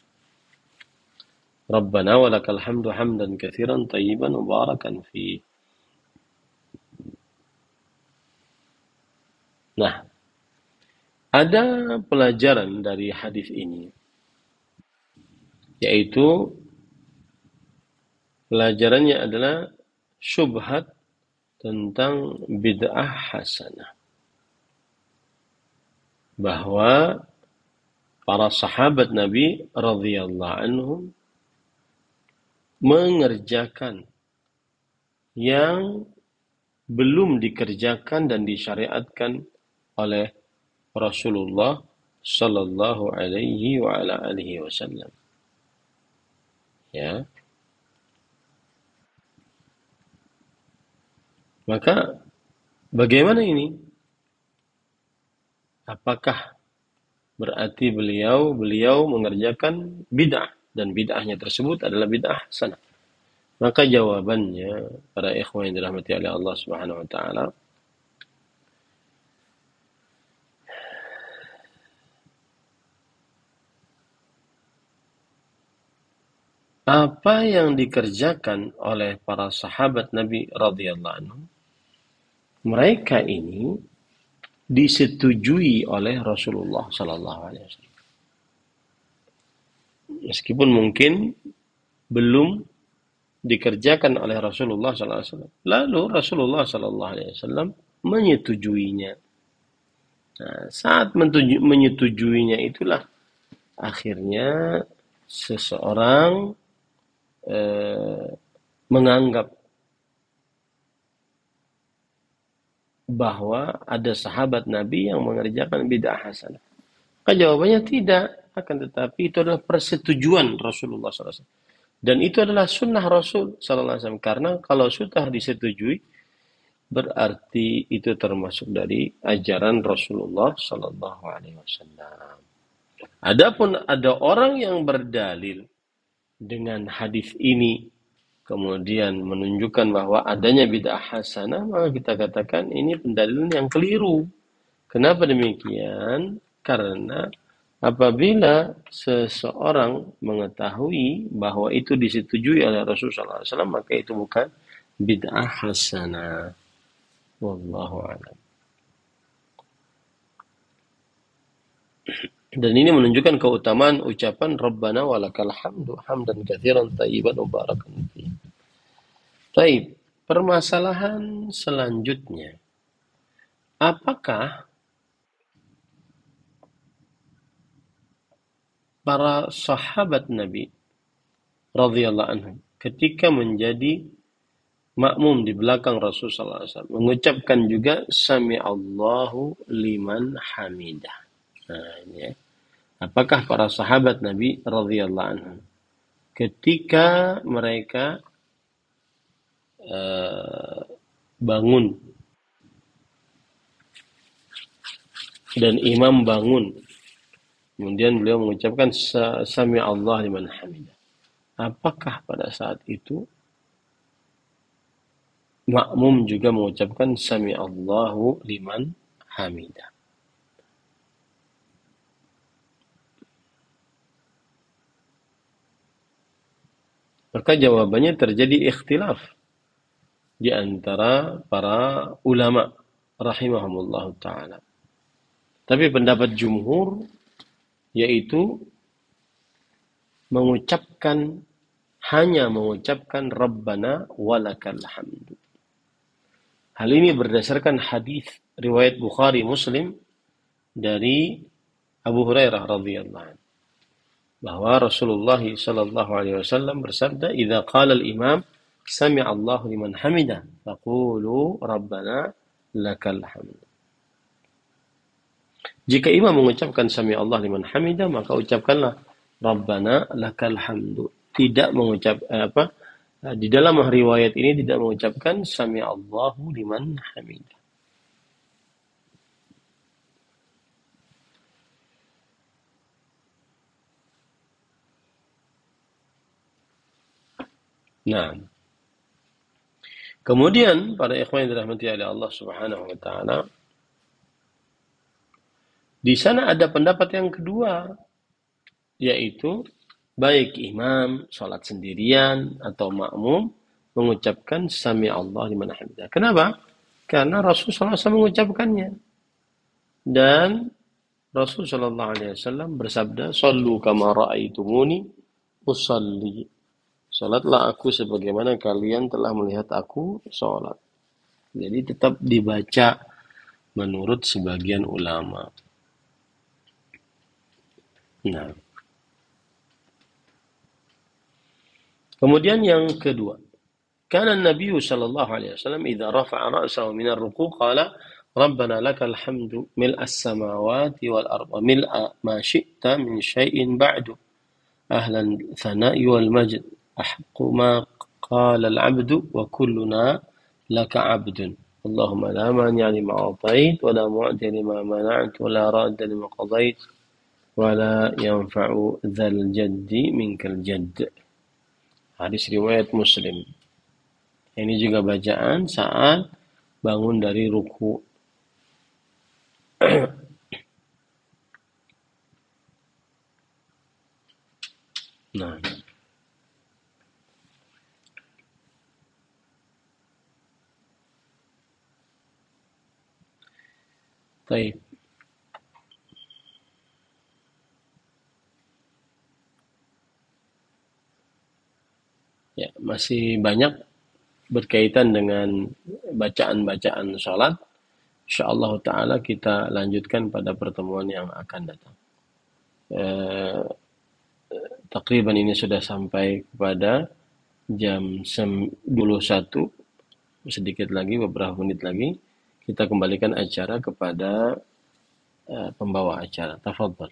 Rabbana walakal hamdu hamdan katsiran tayyiban mubarakan fi. Nah, ada pelajaran dari hadis ini, yaitu pelajarannya adalah syubhat tentang bid'ah hasanah. Bahwa para sahabat Nabi radhiyallahu anhum mengerjakan yang belum dikerjakan dan disyariatkan oleh Rasulullah sallallahu alaihi wa ala alihi wasallam. Ya. Maka bagaimana ini? Apakah berarti beliau mengerjakan bid'ah dan bid'ahnya tersebut adalah bid'ah hasanah? Maka jawabannya, para ikhwan yang dirahmati oleh Allah Subhanahu wa taala, apa yang dikerjakan oleh para sahabat Nabi radhiyallahu anhum, mereka ini disetujui oleh Rasulullah sallallahu alaihi wasallam. Meskipun mungkin belum dikerjakan oleh Rasulullah sallallahu alaihi wasallam. Lalu Rasulullah sallallahu alaihi wasallam menyetujuinya. Nah, saat menyetujuinya itulah akhirnya seseorang menganggap bahwa ada sahabat Nabi yang mengerjakan bid'ah hasanah. Maka jawabannya tidak, akan tetapi itu adalah persetujuan Rasulullah SAW. Dan itu adalah sunnah Rasul SAW. Karena kalau sudah disetujui, berarti itu termasuk dari ajaran Rasulullah SAW. Adapun ada orang yang berdalil dengan hadis ini, kemudian menunjukkan bahwa adanya bid'ah hasanah, maka kita katakan ini pendalilan yang keliru. Kenapa demikian? Karena apabila seseorang mengetahui bahwa itu disetujui oleh Rasulullah SAW, maka itu bukan bid'ah hasanah. Wallahu a'lam. Dan ini menunjukkan keutamaan ucapan Rabbana walakal hamdu hamdan katsiran thayyiban mubarakan fihi. Baik, permasalahan selanjutnya. Apakah para sahabat Nabi radhiyallahu anhum ketika menjadi makmum di belakang Rasulullah SAW mengucapkan juga sami Allahu liman hamidah. Nah, ini ya. Apakah para sahabat Nabi radhiyallahu anhum ketika mereka bangun dan imam bangun, kemudian beliau mengucapkan sami Allah liman hamidah, apakah pada saat itu makmum juga mengucapkan sami Allahu liman hamidah? Maka jawabannya terjadi ikhtilaf di antara para ulama rahimahumullah ta'ala. Tapi pendapat jumhur yaitu hanya mengucapkan Rabbana walakal hamdu. Hal ini berdasarkan hadis riwayat Bukhari Muslim dari Abu Hurairah radhiyallahu anhu, bahwa Rasulullah sallallahu alaihi wasallam bersabda, "Idza qala al-imam sami'a Allahu liman hamidah, faqulu Rabbana lakal hamd." Jika imam mengucapkan sami Allah liman hamidah, maka ucapkanlah Rabbana lakal hamdu. Tidak mengucap di dalam riwayat ini tidak mengucapkan sami Allahu liman hamidah. Nah, kemudian para ikhwan yang dirahmati oleh Allah Subhanahu wa taala, di sana ada pendapat yang kedua, yaitu baik imam salat sendirian atau makmum mengucapkan sami Allah liman hamidah. Kenapa? Karena Rasulullah SAW mengucapkannya. Dan Rasulullah SAW bersabda, "Shallu kama ra'aitumuni usalli." Salatlah aku sebagaimana kalian telah melihat aku salat. Jadi tetap dibaca menurut sebagian ulama. Nah, kemudian yang kedua, kana Nabi sallallahu alaihi wasallam idza rafa'a ra'sahu min ar-ruku' qala Rabbana lakal hamdu mil'as samawati wal ardi mil'a ma syi'ta min syai'in ba'du ahlan thana'i wal majd ahqqu ma qala al-'abdu wa kulluna laka 'abdun Allahumma la mani'a lima a'tait wa la mu'ti lima mana'ta wa la radda lima qadait wa la yanfa'u dzal jaddi minkal jadd. Hadis riwayat Muslim. Ini juga bacaan saat bangun dari ruku. Nah, baik. Ya, masih banyak berkaitan dengan bacaan-bacaan salat. Insyaallah taala kita lanjutkan pada pertemuan yang akan datang. Eh, Takriban ini sudah sampai kepada jam 21, sedikit lagi, beberapa menit lagi kita kembalikan acara kepada pembawa acara. Tafadhal.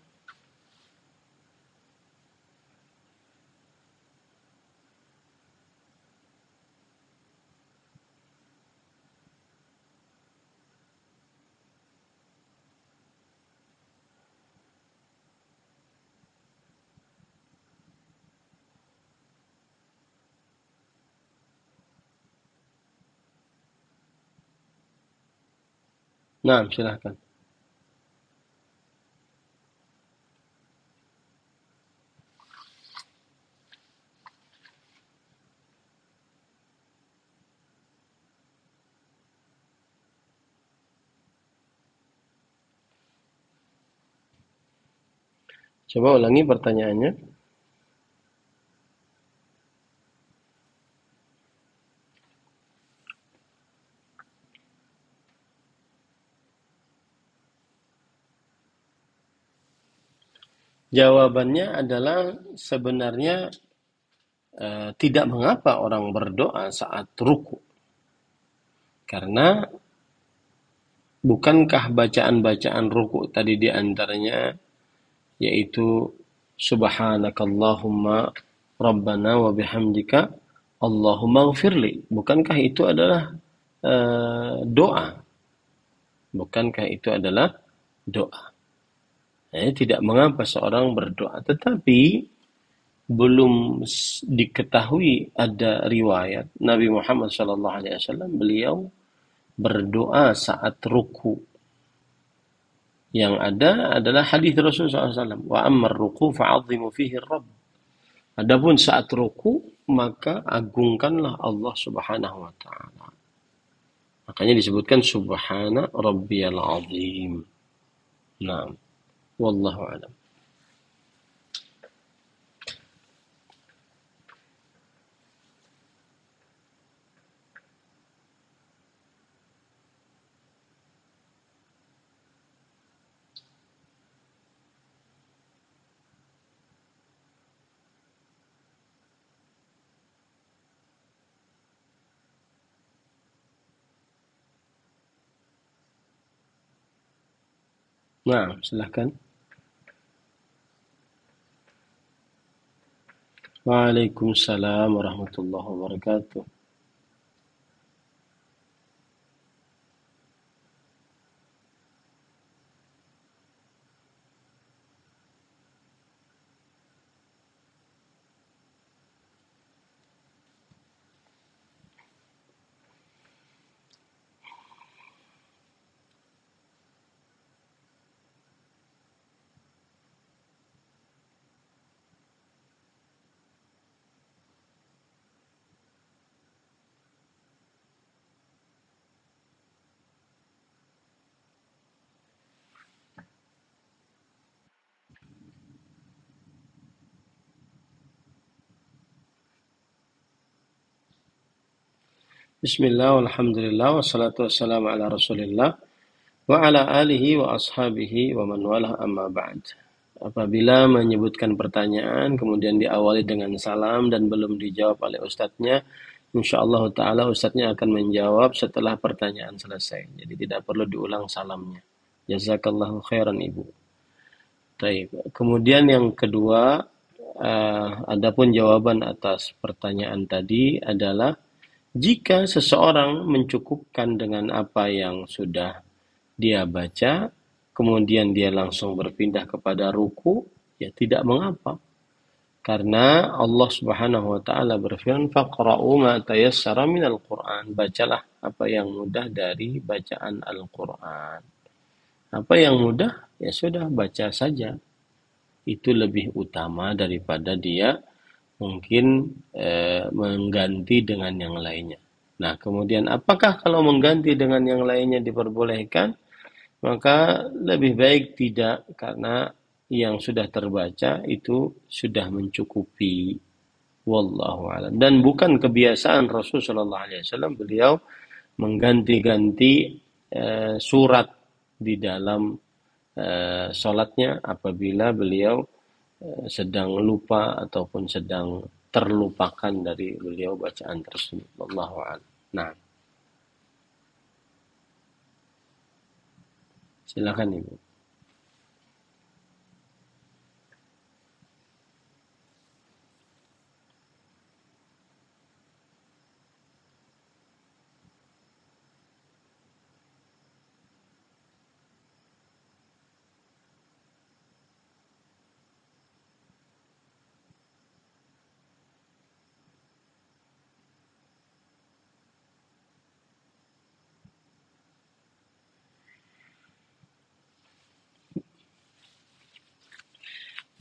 Nah, silahkan. Coba ulangi pertanyaannya. Jawabannya adalah sebenarnya tidak mengapa orang berdoa saat ruku. Karena bukankah bacaan-bacaan ruku tadi di antaranya yaitu subhanakallahumma rabbana wa bihamdika Allahumma ghfirli. Bukankah itu adalah doa? Bukankah itu adalah doa? Tidak mengapa seorang berdoa, tetapi belum diketahui ada riwayat Nabi Muhammad SAW beliau berdoa saat ruku. Yang ada adalah hadis Rasulullah SAW. Wa ammar ruku fa'azimu fihi rabb. Adapun saat ruku maka agungkanlah Allah Subhanahu wa taala. Makanya disebutkan subhana rabbiyal azim. Naam. Wallahu a'lam. Nah, silahkan. Waalaikumsalam warahmatullahi wabarakatuh. Bismillah, walhamdulillah, wassalatu wassalamu ala rasulillah, wa ala alihi wa ashabihi wa man walah amma ba'd. Apabila menyebutkan pertanyaan, kemudian diawali dengan salam dan belum dijawab oleh ustadznya, insyaallah ta'ala ustadznya akan menjawab setelah pertanyaan selesai. Jadi tidak perlu diulang salamnya. Jazakallahu khairan ibu. Baik. Kemudian yang kedua, adapun jawaban atas pertanyaan tadi adalah jika seseorang mencukupkan dengan apa yang sudah dia baca, kemudian dia langsung berpindah kepada ruku, ya tidak mengapa. Karena Allah Subhanahu wa taala berfirman, "Faqra'u ma tayassara minal Qur'an." Bacalah apa yang mudah dari bacaan Al-Qur'an. Apa yang mudah, ya sudah baca saja. Itu lebih utama daripada dia mungkin mengganti dengan yang lainnya. Nah, kemudian apakah kalau mengganti dengan yang lainnya diperbolehkan? Maka lebih baik tidak, karena yang sudah terbaca itu sudah mencukupi. Wallahu a'lam. Dan bukan kebiasaan Rasulullah sallallahu alaihi wasallam beliau mengganti-ganti surat di dalam sholatnya apabila beliau sedang lupa ataupun sedang terlupakan dari beliau bacaan tersebut. Wallahu a'lam. Nah, silakan Ibu.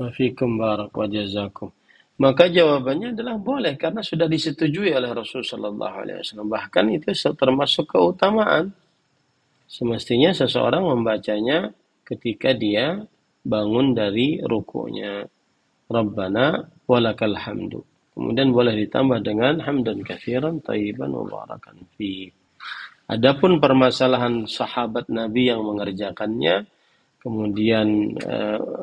Wafikum barak wa jazakum. Maka jawabannya adalah boleh karena sudah disetujui oleh Rasul sallallahu alaihi wasallam. Bahkan itu termasuk keutamaan. Semestinya seseorang membacanya ketika dia bangun dari rukunya. Rabbana walakal hamdu. Kemudian boleh ditambah dengan hamdan katsiran thayyiban mubarakan fi. Adapun permasalahan sahabat Nabi yang mengerjakannya, kemudian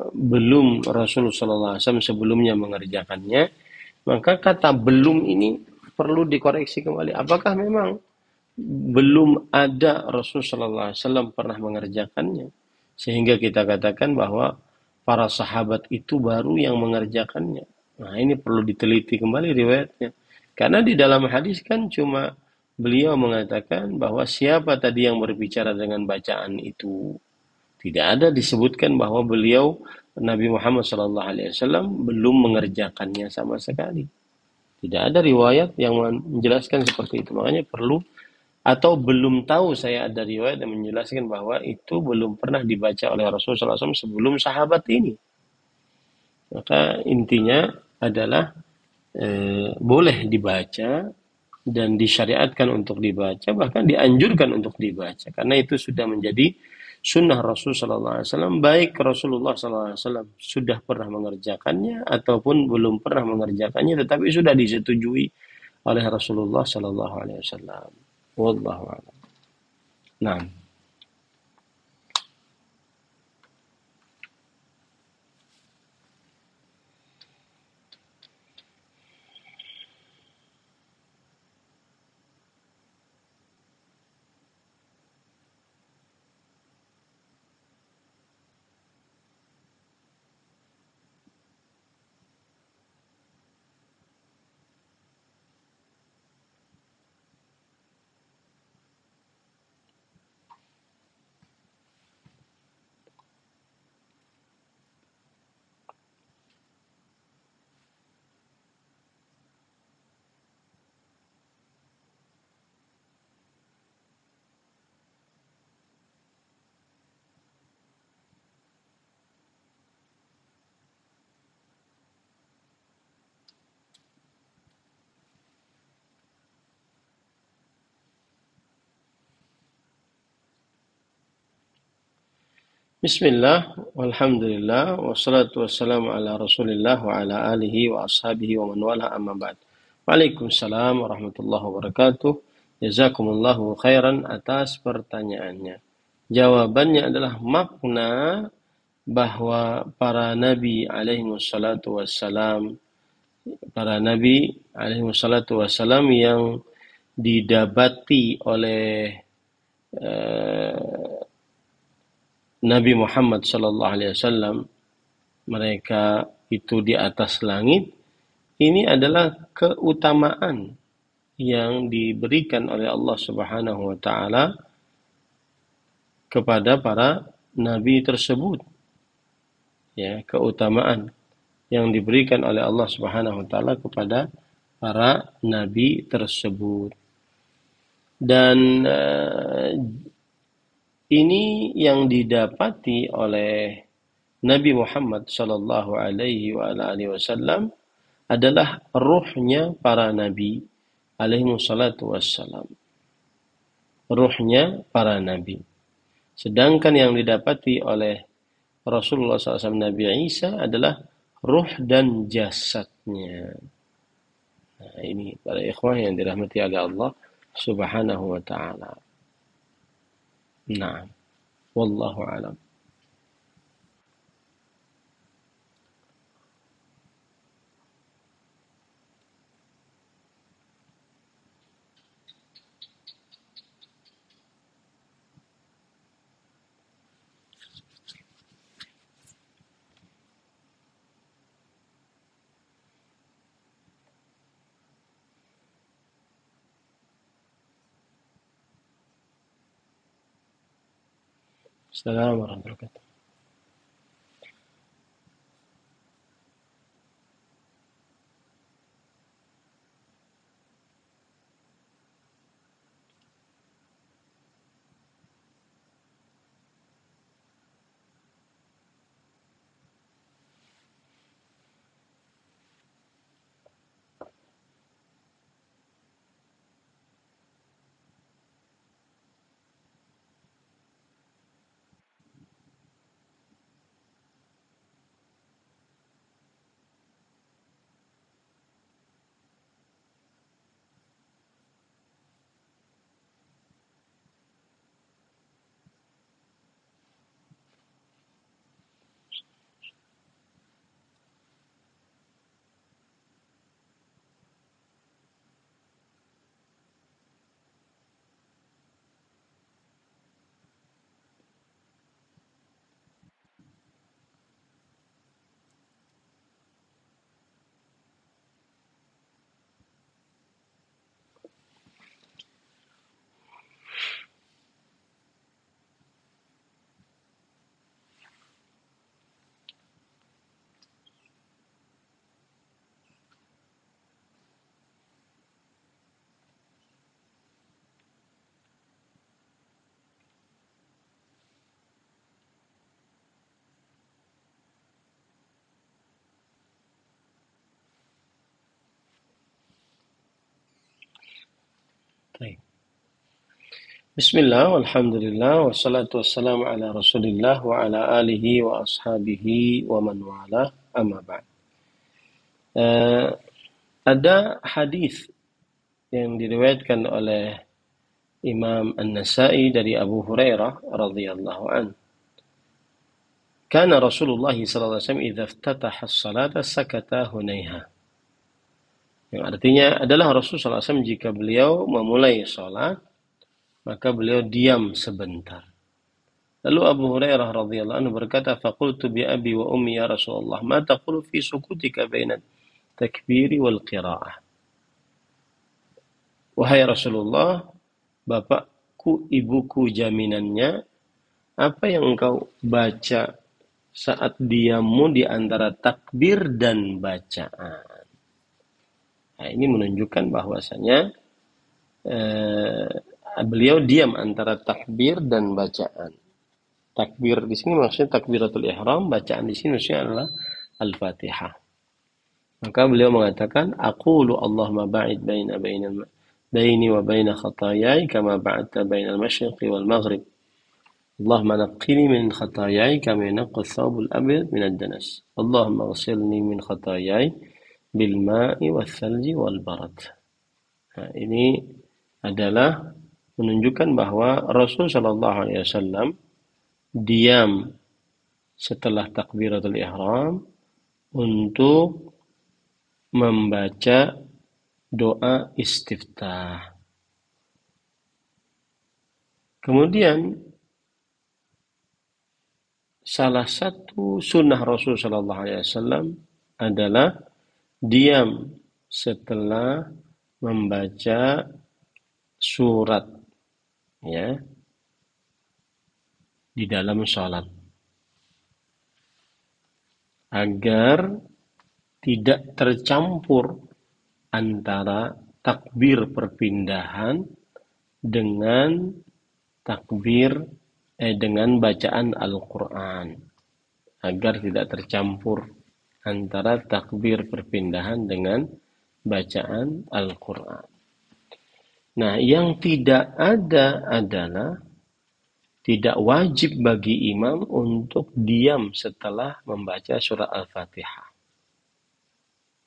belum Rasulullah SAW sebelumnya mengerjakannya, maka kata belum ini perlu dikoreksi kembali. Apakah memang belum ada Rasulullah SAW pernah mengerjakannya? Sehingga kita katakan bahwa para sahabat itu baru yang mengerjakannya. Nah, ini perlu diteliti kembali riwayatnya. Karena di dalam hadis kan cuma beliau mengatakan bahwa siapa tadi yang berbicara dengan bacaan itu. Tidak ada disebutkan bahwa beliau Nabi Muhammad SAW belum mengerjakannya sama sekali. Tidak ada riwayat yang menjelaskan seperti itu. Makanya perlu atau belum tahu saya ada riwayat yang menjelaskan bahwa itu belum pernah dibaca oleh Rasulullah SAW sebelum sahabat ini. Maka intinya adalah boleh dibaca dan disyariatkan untuk dibaca, bahkan dianjurkan untuk dibaca, karena itu sudah menjadi sunnah Rasul Sallallahu Alaihi Wasallam. Baik Rasulullah Sallallahu Alaihi Wasallam sudah pernah mengerjakannya ataupun belum pernah mengerjakannya, tetapi sudah disetujui oleh Rasulullah Sallallahu Alaihi Wasallam. Wallahu a'lam. Nah, Bismillah, walhamdulillah, wassalatu wassalamu ala rasulillah wa ala alihi wa ashabihi wa man wala amma ba'd. Waalaikumsalam warahmatullahi wabarakatuh. Jazakumullahu khairan atas pertanyaannya. Jawabannya adalah makna bahwa para nabi alaihi wassalam yang didapati oleh Nabi Muhammad sallallahu alaihi wasallam, mereka itu di atas langit, ini adalah keutamaan yang diberikan oleh Allah Subhanahu wa taala kepada para nabi tersebut. Ya, keutamaan yang diberikan oleh Allah Subhanahu wa taala kepada para nabi tersebut. Dan ini yang didapati oleh Nabi Muhammad sallallahu alaihi wasallam adalah ruhnya para nabi alaihi wassalatu wassalam. Ruhnya para nabi. Sedangkan yang didapati oleh Rasulullah SAW Nabi Isa adalah ruh dan jasadnya. Nah, ini para ikhwah yang dirahmati oleh Allah Subhanahu wa ta'ala. Nah, wallahu alam. Assalamualaikum warahmatullahi wabarakatuh. Bismillah, walhamdulillah, wassalatu wassalamu ala rasulillah wa ala alihi wa ashabihi wa man wala, amma ba'd. Ada hadis yang diriwayatkan oleh Imam An-Nasa'i dari Abu Hurairah radhiyallahu an. Kana Rasulullah sallallahu alaihi wasallam idza iftataha as-salata sakata hunayha. Yang artinya adalah Rasulullah SAW jika beliau memulai salat, maka beliau diam sebentar. Lalu Abu Hurairah radhiyallahu anhu berkata, "Faqultu bi abi wa ummi ya Rasulullah, ma taqulu fi sukutika baina takbiri wal qiraah?" Wahai Rasulullah, bapakku, ibuku jaminannya, apa yang engkau baca saat diammu di antara takbir dan bacaan? Nah, ini menunjukkan bahwasanya beliau diam antara takbir dan bacaan. Takbir di sini maksudnya takbiratul ihram, bacaan di sini maksudnya adalah Al-Fatihah. Maka beliau mengatakan, aqulu Allahumma ba'id baini wa baina khatayai kama ba'adta bainal masyriqi wal maghrib. Allahumma naqqini min khatayai kama yanqqa ath-thawbul abyad min ad-danas. Allahumma ighsilni min khatayai bil ma'i wath thalji wal barad. Nah, ini adalah menunjukkan bahwa Rasul Shallallahu Alaihi Wasallam diam setelah takbiratul ihram untuk membaca doa istiftah. Kemudian salah satu sunnah Rasul Shallallahu Alaihi Wasallam adalah diam setelah membaca surat, ya, di dalam sholat, agar tidak tercampur antara takbir perpindahan dengan dengan bacaan Al-Quran, agar tidak tercampur antara takbir perpindahan dengan bacaan Al-Quran. Nah, yang tidak ada adalah tidak wajib bagi imam untuk diam setelah membaca surah Al-Fatihah.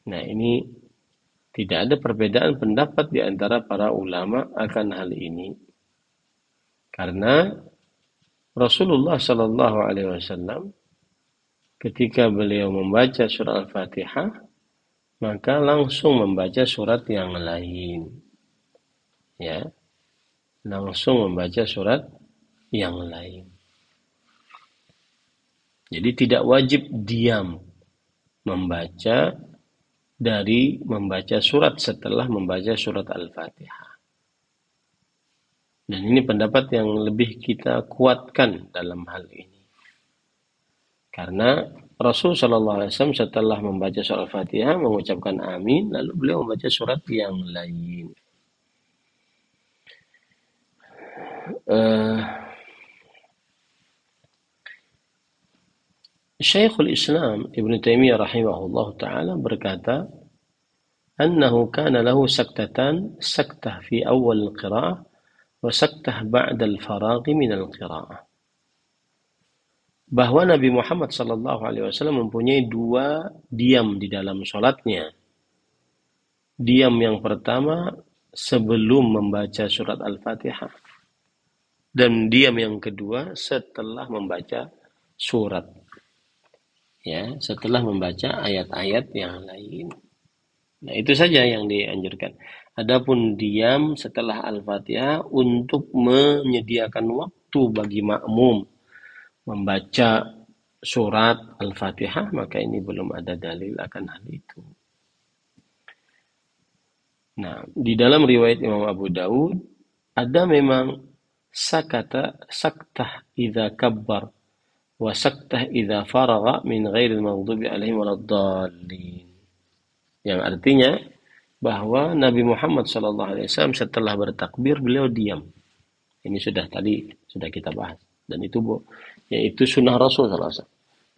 Nah, ini tidak ada perbedaan pendapat di antara para ulama akan hal ini. Karena Rasulullah Shallallahu Alaihi Wasallam ketika beliau membaca surah Al-Fatihah, maka langsung membaca surat yang lain. Ya, langsung membaca surat yang lain. Jadi tidak wajib diam membaca surat setelah membaca surat Al-Fatihah. Dan ini pendapat yang lebih kita kuatkan dalam hal ini. Karena Rasul Shallallahu Alaihi Wasallam setelah membaca surat Al-Fatihah mengucapkan amin, lalu beliau membaca surat yang lain. Syekhul Islam Ibn Taimiyah rahimahullah ta'ala berkata, annahu kana lahu saktatan, saktah fi awal al-qira'ah wa saktah ba'da al-faraghi min al-qira'ah. Bahwa Nabi Muhammad sallallahu alaihi wasallam mempunyai dua diam di dalam sholatnya. Diam yang pertama sebelum membaca surat Al-Fatihah, dan diam yang kedua setelah membaca surat. Ya, setelah membaca ayat-ayat yang lain. Nah, itu saja yang dianjurkan. Adapun diam setelah Al-Fatihah untuk menyediakan waktu bagi makmum membaca surat Al-Fatihah, maka ini belum ada dalil akan hal itu. Nah, di dalam riwayat Imam Abu Dawud ada memang saktah idza kabbar wa saktah idza faragha min ghairil maghdubi alaihim waladdallin. Yang artinya bahwa Nabi Muhammad SAW setelah bertakbir beliau diam. Ini sudah kita bahas, dan itu yaitu sunnah Rasul SAW.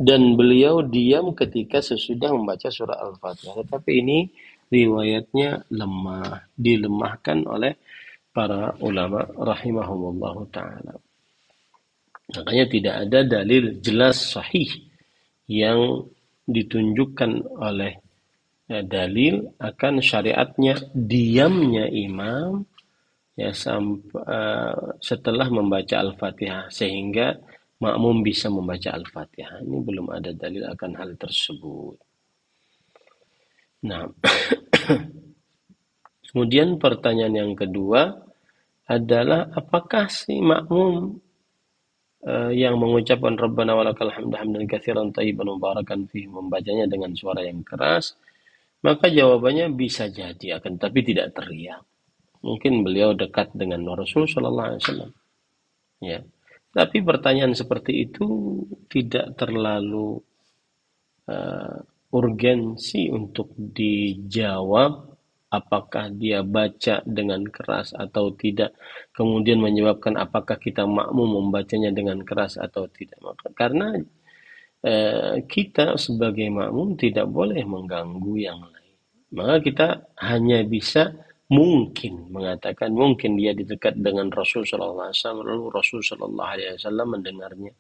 Dan beliau diam ketika sesudah membaca surah Al-Fatihah. Tetapi ini riwayatnya lemah, dilemahkan oleh para ulama rahimahumullah ta'ala. Makanya tidak ada dalil jelas sahih yang ditunjukkan oleh dalil akan syariatnya diamnya imam ya setelah membaca Al-Fatihah sehingga makmum bisa membaca Al-Fatihah. Ini belum ada dalil akan hal tersebut. Nah, kemudian pertanyaan yang kedua adalah apakah si makmum yang mengucapkan Rabbana walakal hamdu hamdan katsiran thayyiban mubarakan fihi membacanya dengan suara yang keras, maka jawabannya bisa jadi, akan tapi tidak teriak. Mungkin beliau dekat dengan Rasul sallallahu alaihi wasallam. Ya. Tapi pertanyaan seperti itu tidak terlalu urgensi untuk dijawab apakah dia baca dengan keras atau tidak, kemudian menyebabkan apakah kita makmum membacanya dengan keras atau tidak. Karena kita sebagai makmum tidak boleh mengganggu yang lain. Maka kita hanya bisa mungkin mengatakan, mungkin dia di dekat dengan Rasul sallallahu alaihi wasallam, lalu Rasul sallallahu alaihi wasallam mendengarnya.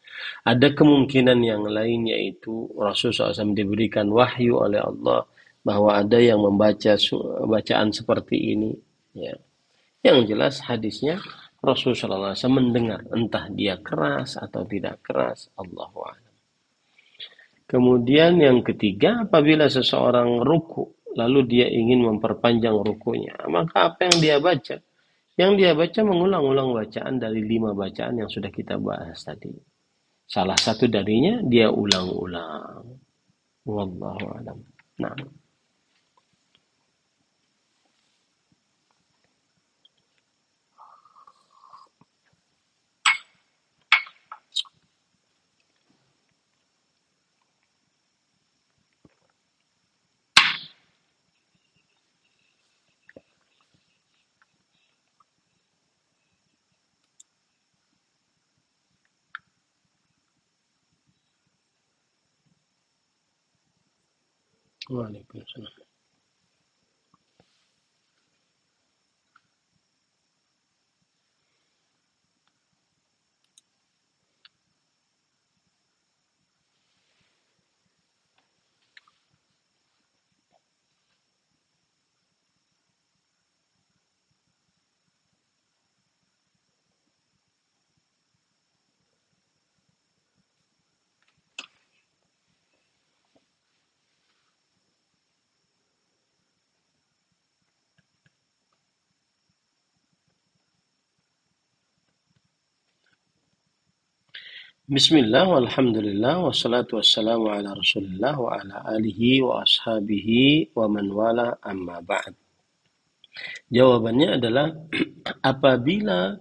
Ada kemungkinan yang lain, yaitu Rasul sallallahu alaihi wasallam diberikan wahyu oleh Allah bahwa ada yang membaca bacaan seperti ini, ya. Yang jelas hadisnya Rasulullah SAW mendengar, entah dia keras atau tidak keras, Allahu a'lam. Kemudian yang ketiga, apabila seseorang ruku, lalu dia ingin memperpanjang rukunya, maka apa yang dia baca? Yang dia baca mengulang-ulang bacaan dari 5 bacaan yang sudah kita bahas tadi. Salah satu darinya dia ulang-ulang. Wallahu a'lam. Nah, Waalaikumsalam. Bismillah, walhamdulillah, wassalatu wassalamu ala rasulillah wa ala alihi wa ashabihi wa man wala amma ba'd. Jawabannya adalah apabila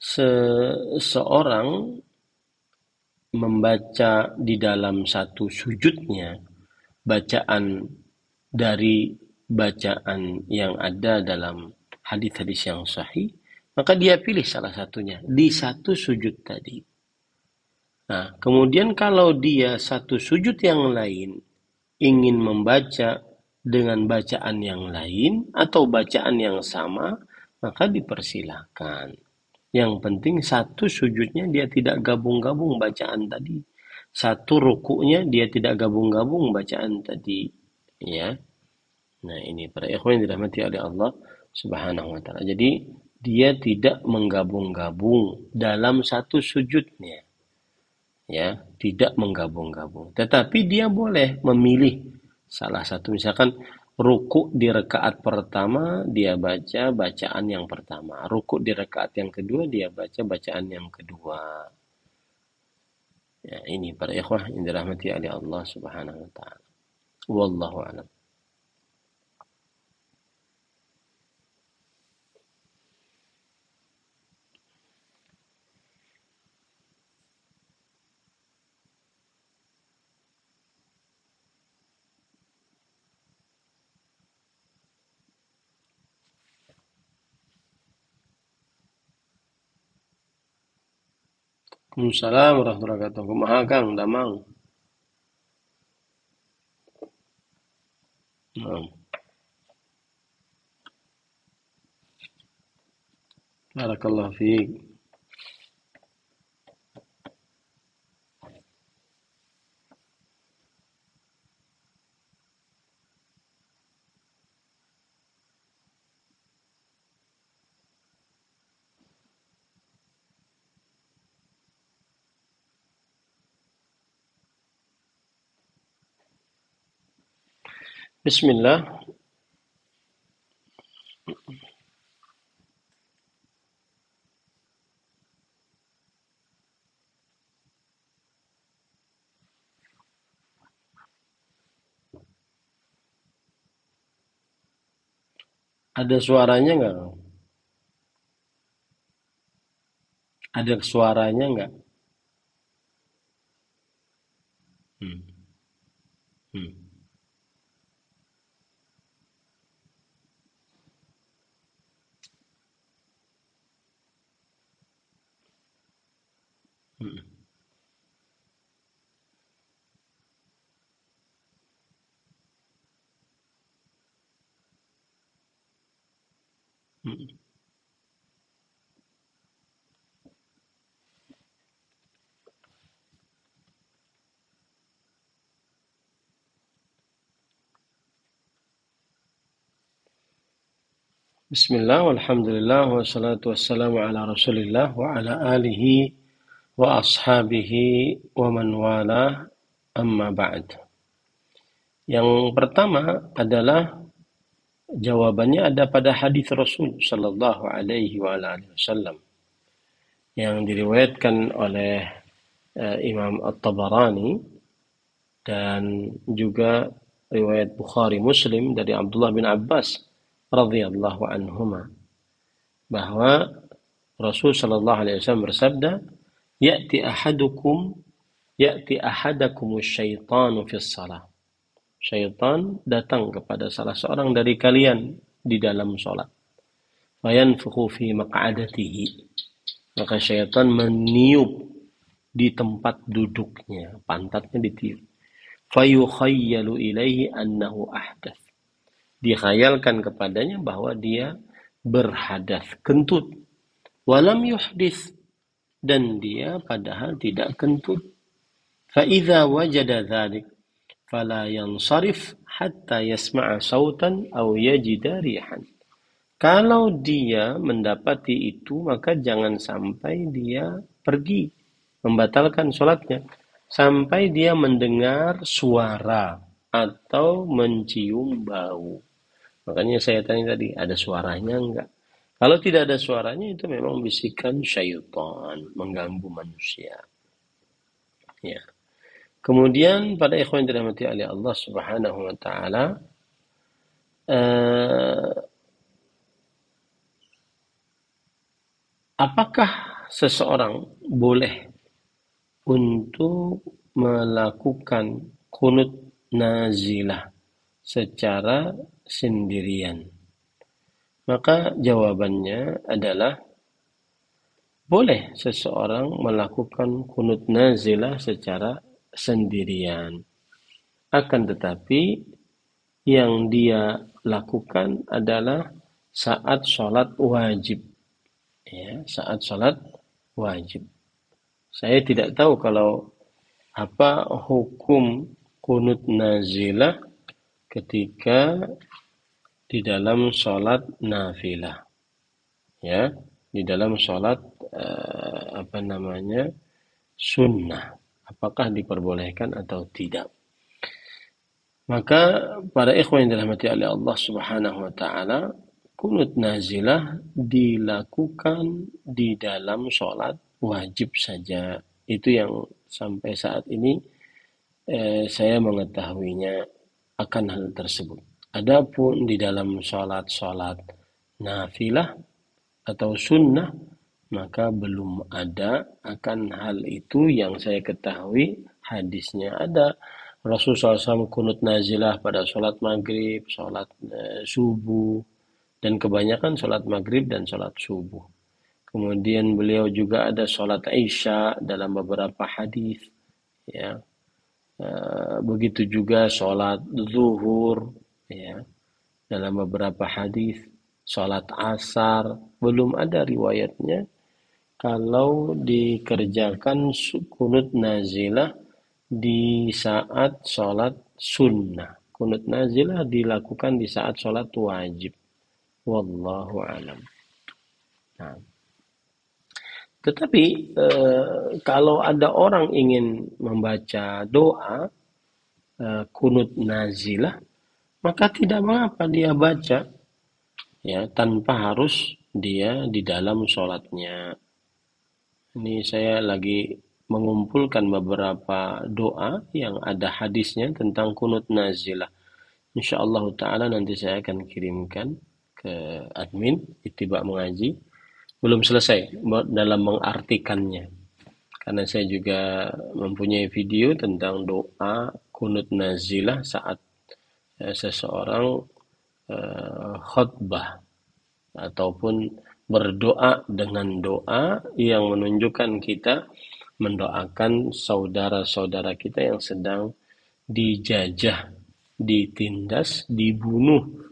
seseorang membaca di dalam satu sujudnya bacaan dari bacaan yang ada dalam hadis-hadis yang sahih, maka dia pilih salah satunya di satu sujud tadi. Nah, kemudian kalau dia satu sujud yang lain ingin membaca dengan bacaan yang lain atau bacaan yang sama, maka dipersilahkan. Yang penting satu sujudnya dia tidak gabung-gabung bacaan tadi. Satu rukuknya dia tidak gabung-gabung bacaan tadi. Ya. Nah, ini para ikhwan yang dirahmati oleh Allah Subhanahu wa taala. Jadi dia tidak menggabung-gabung dalam satu sujudnya. Ya, tidak menggabung-gabung. Tetapi dia boleh memilih salah satu, misalkan ruku di rakaat pertama dia baca bacaan yang pertama, ruku di rakaat yang kedua dia baca bacaan yang kedua. Ya, ini para ikhwah yang dirahmati oleh Allah Subhanahu wa taala. Wallahu a'lam. Waalaikumsalam warahmatullahi wabarakatuh. Kumaha Kang Damang. Naam. Barakallahu fiik. Bismillah. Ada suaranya enggak? Ada suaranya enggak? Hmm. Hmm. Hmm. Hmm. Bismillah, walhamdulillah, wassalatu wassalamu ala rasulillah wa ala alihi wa ashabihi wa man wala amma ba'd. Yang pertama adalah jawabannya ada pada hadis Rasul sallallahu alaihi wa ala alihi wasallam yang diriwayatkan oleh Imam At-Tabarani dan juga riwayat Bukhari Muslim dari Abdullah bin Abbas radhiyallahu anhuma bahwa Rasul sallallahu alaihi wasallam bersabda, ya'ti ahadakumus syaitanu fis shalah. Syaitan datang kepada salah seorang dari kalian di dalam salat. Fayanfukhu fi maq'adatihi. Maka syaitan meniup di tempat duduknya, pantatnya ditiup. Fayukhayyalu ilaihi annahu ahdath. Dikhayalkan kepadanya bahwa dia berhadas, kentut. Walam yuhdith, dan dia padahal tidak kentut. Fa'idha wajada dhalik, fala yansarif hatta yasma'a sautan aw yajida rihan. Kalau dia mendapati itu, maka jangan sampai dia pergi, membatalkan sholatnya, sampai dia mendengar suara atau mencium bau. Makanya saya tanya tadi, ada suaranya enggak? Kalau tidak ada suaranya, itu memang bisikan syaitan mengganggu manusia. Ya. Kemudian pada ikhwan yang dirahmati oleh Allah Subhanahu wa taala, apakah seseorang boleh untuk melakukan qunut nazilah secara sendirian? Maka jawabannya adalah boleh seseorang melakukan qunut nazilah secara sendirian. Akan tetapi yang dia lakukan adalah saat sholat wajib. Ya, saat sholat wajib. Saya tidak tahu kalau apa hukum qunut nazilah ketika di dalam sholat nafilah. Ya, di dalam sholat sunnah. Apakah diperbolehkan atau tidak? Maka para ikhwan yang dirahmati oleh Allah Subhanahu wa taala, qunut nazilah dilakukan di dalam sholat wajib saja. Itu yang sampai saat ini saya mengetahuinya akan hal tersebut. Adapun di dalam sholat nafilah atau sunnah, maka belum ada akan hal itu yang saya ketahui. Hadisnya ada, Rasulullah SAW kunut nazilah pada sholat maghrib, sholat subuh, dan kebanyakan sholat maghrib dan sholat subuh. Kemudian beliau juga ada sholat isya dalam beberapa hadis, ya. Begitu juga sholat zuhur, ya, dalam beberapa hadis. Sholat asar belum ada riwayatnya kalau dikerjakan kunut nazilah di saat sholat sunnah. Kunut nazilah dilakukan di saat sholat wajib. Wallahu alam. Nah. Tetapi kalau ada orang ingin membaca doa kunut nazilah, maka tidak mengapa dia baca, ya, tanpa harus dia di dalam sholatnya. Ini saya lagi mengumpulkan beberapa doa yang ada hadisnya tentang kunut nazilah. Insyaallah ta'ala nanti saya akan kirimkan ke admin Ittiba Mengaji. Belum selesai dalam mengartikannya. Karena saya juga mempunyai video tentang doa kunut nazilah saat seseorang khutbah ataupun berdoa dengan doa yang menunjukkan kita mendoakan saudara-saudara kita yang sedang dijajah, ditindas, dibunuh,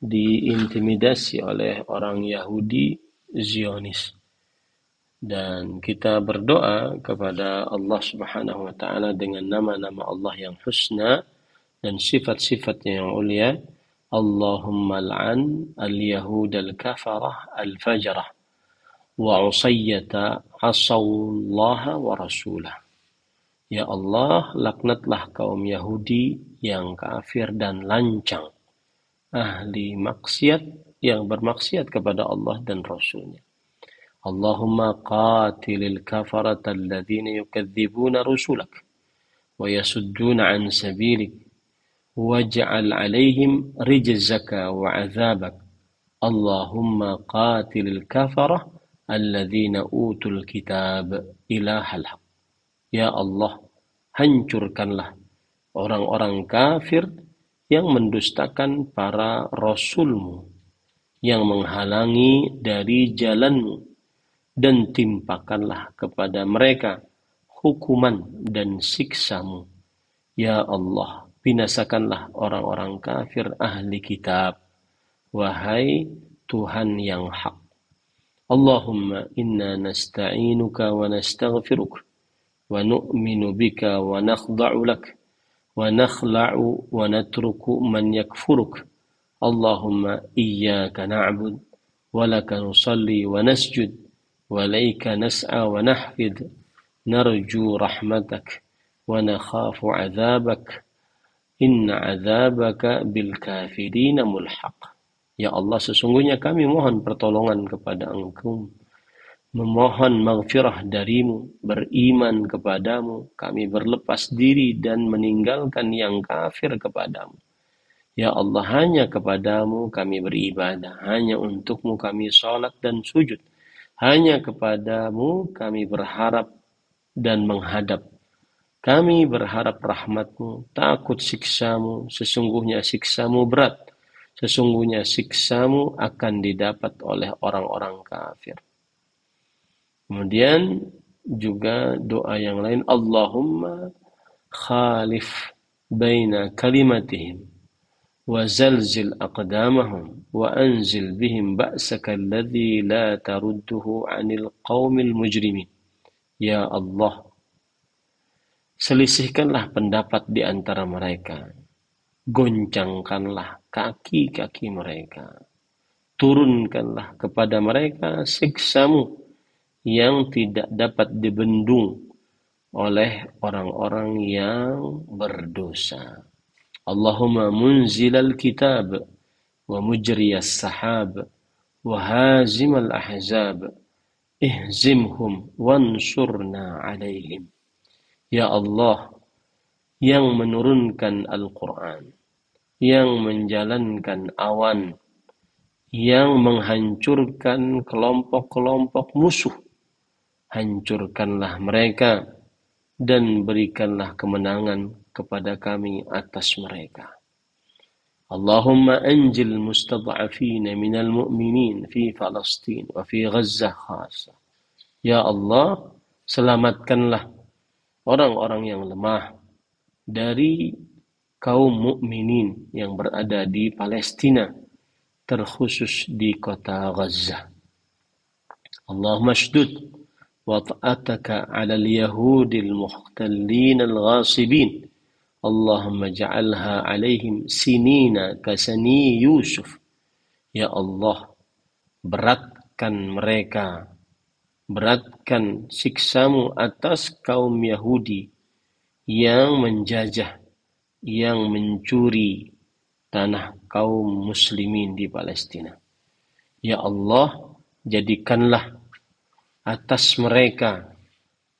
diintimidasi oleh orang Yahudi Zionis. Dan kita berdoa kepada Allah Subhanahu wa taala dengan nama-nama Allah yang husna dan sifat-sifatnya yang mulia, Allahumma al'an al-yahud al-kafarah al-fajrah wa usayyata asallaha wa rasulah. Ya Allah, laknatlah kaum Yahudi yang kafir dan lancang, ahli maksiat yang bermaksiat kepada Allah dan Rasulnya. Allahumma qatilil kafarata alladhina yukadzibuna rusulak wa yasudduna an sabilik waj'al alaihim rijzaka wa azabak. Allahumma qatilil kafarah alladhina utul kitab ilahal haq. Ya Allah, hancurkanlah orang-orang kafir yang mendustakan para rasulmu, yang menghalangi dari jalanmu, dan timpakanlah kepada mereka hukuman dan siksamu. Ya Allah, binasakanlah orang-orang kafir ahli kitab, wahai Tuhan yang hak. Allahumma inna nasta'inuka wa nastaghfiruka wa nu'minu bika wa nakhda'u lak wa nakhla'u wa natruku man yakfuruk. Allahumma iyyaka na'bud wa laka nusalli wa nasjud wa laika nas'a wa nahfid narju rahmatak wa nakhafu 'adzabak inna 'adzabaka bil kafirina mulhaq. Ya Allah, sesungguhnya kami mohon pertolongan kepada Engkau, memohon maghfirah darimu, beriman kepadamu, kami berlepas diri dan meninggalkan yang kafir kepadamu. Ya Allah, hanya kepadamu kami beribadah, hanya untukmu kami salat dan sujud, hanya kepadamu kami berharap dan menghadap. Kami berharap rahmatmu, takut siksamu, sesungguhnya siksamu berat, sesungguhnya siksamu akan didapat oleh orang-orang kafir. Kemudian juga doa yang lain, Allahumma khalif baina kalimatihim wa zalzil aqdamahum wa anzil bihim ba'saka alladhi la tarudduhu 'anil qaumil mujrimin. Ya Allah, selisihkanlah pendapat di antara mereka, goncangkanlah kaki-kaki mereka, turunkanlah kepada mereka siksamu yang tidak dapat dibendung oleh orang-orang yang berdosa. Allahumma munzilal kitab wa mujriyas sahab wa hazimal ahzab ihzimhum wansurna alaihim. Ya Allah, yang menurunkan Al-Quran, yang menjalankan awan, yang menghancurkan kelompok-kelompok musuh, hancurkanlah mereka dan berikanlah kemenangan kepada kami atas mereka. Allahumma anjil mustad'afina minal mu'minin fi Palestin wa fi Gaza khasa. Ya Allah, selamatkanlah orang-orang yang lemah dari kaum mukminin yang berada di Palestina, terkhusus di kota Gaza. Allahumma shdud wat'ataka 'ala al-yahudil muhtallin al-ghasibin. Allahumma ja'alha 'alaihim sinina kasani Yusuf. Ya Allah, beratkan siksamu atas kaum Yahudi yang menjajah, yang mencuri tanah kaum muslimin di Palestina. Ya Allah, jadikanlah atas mereka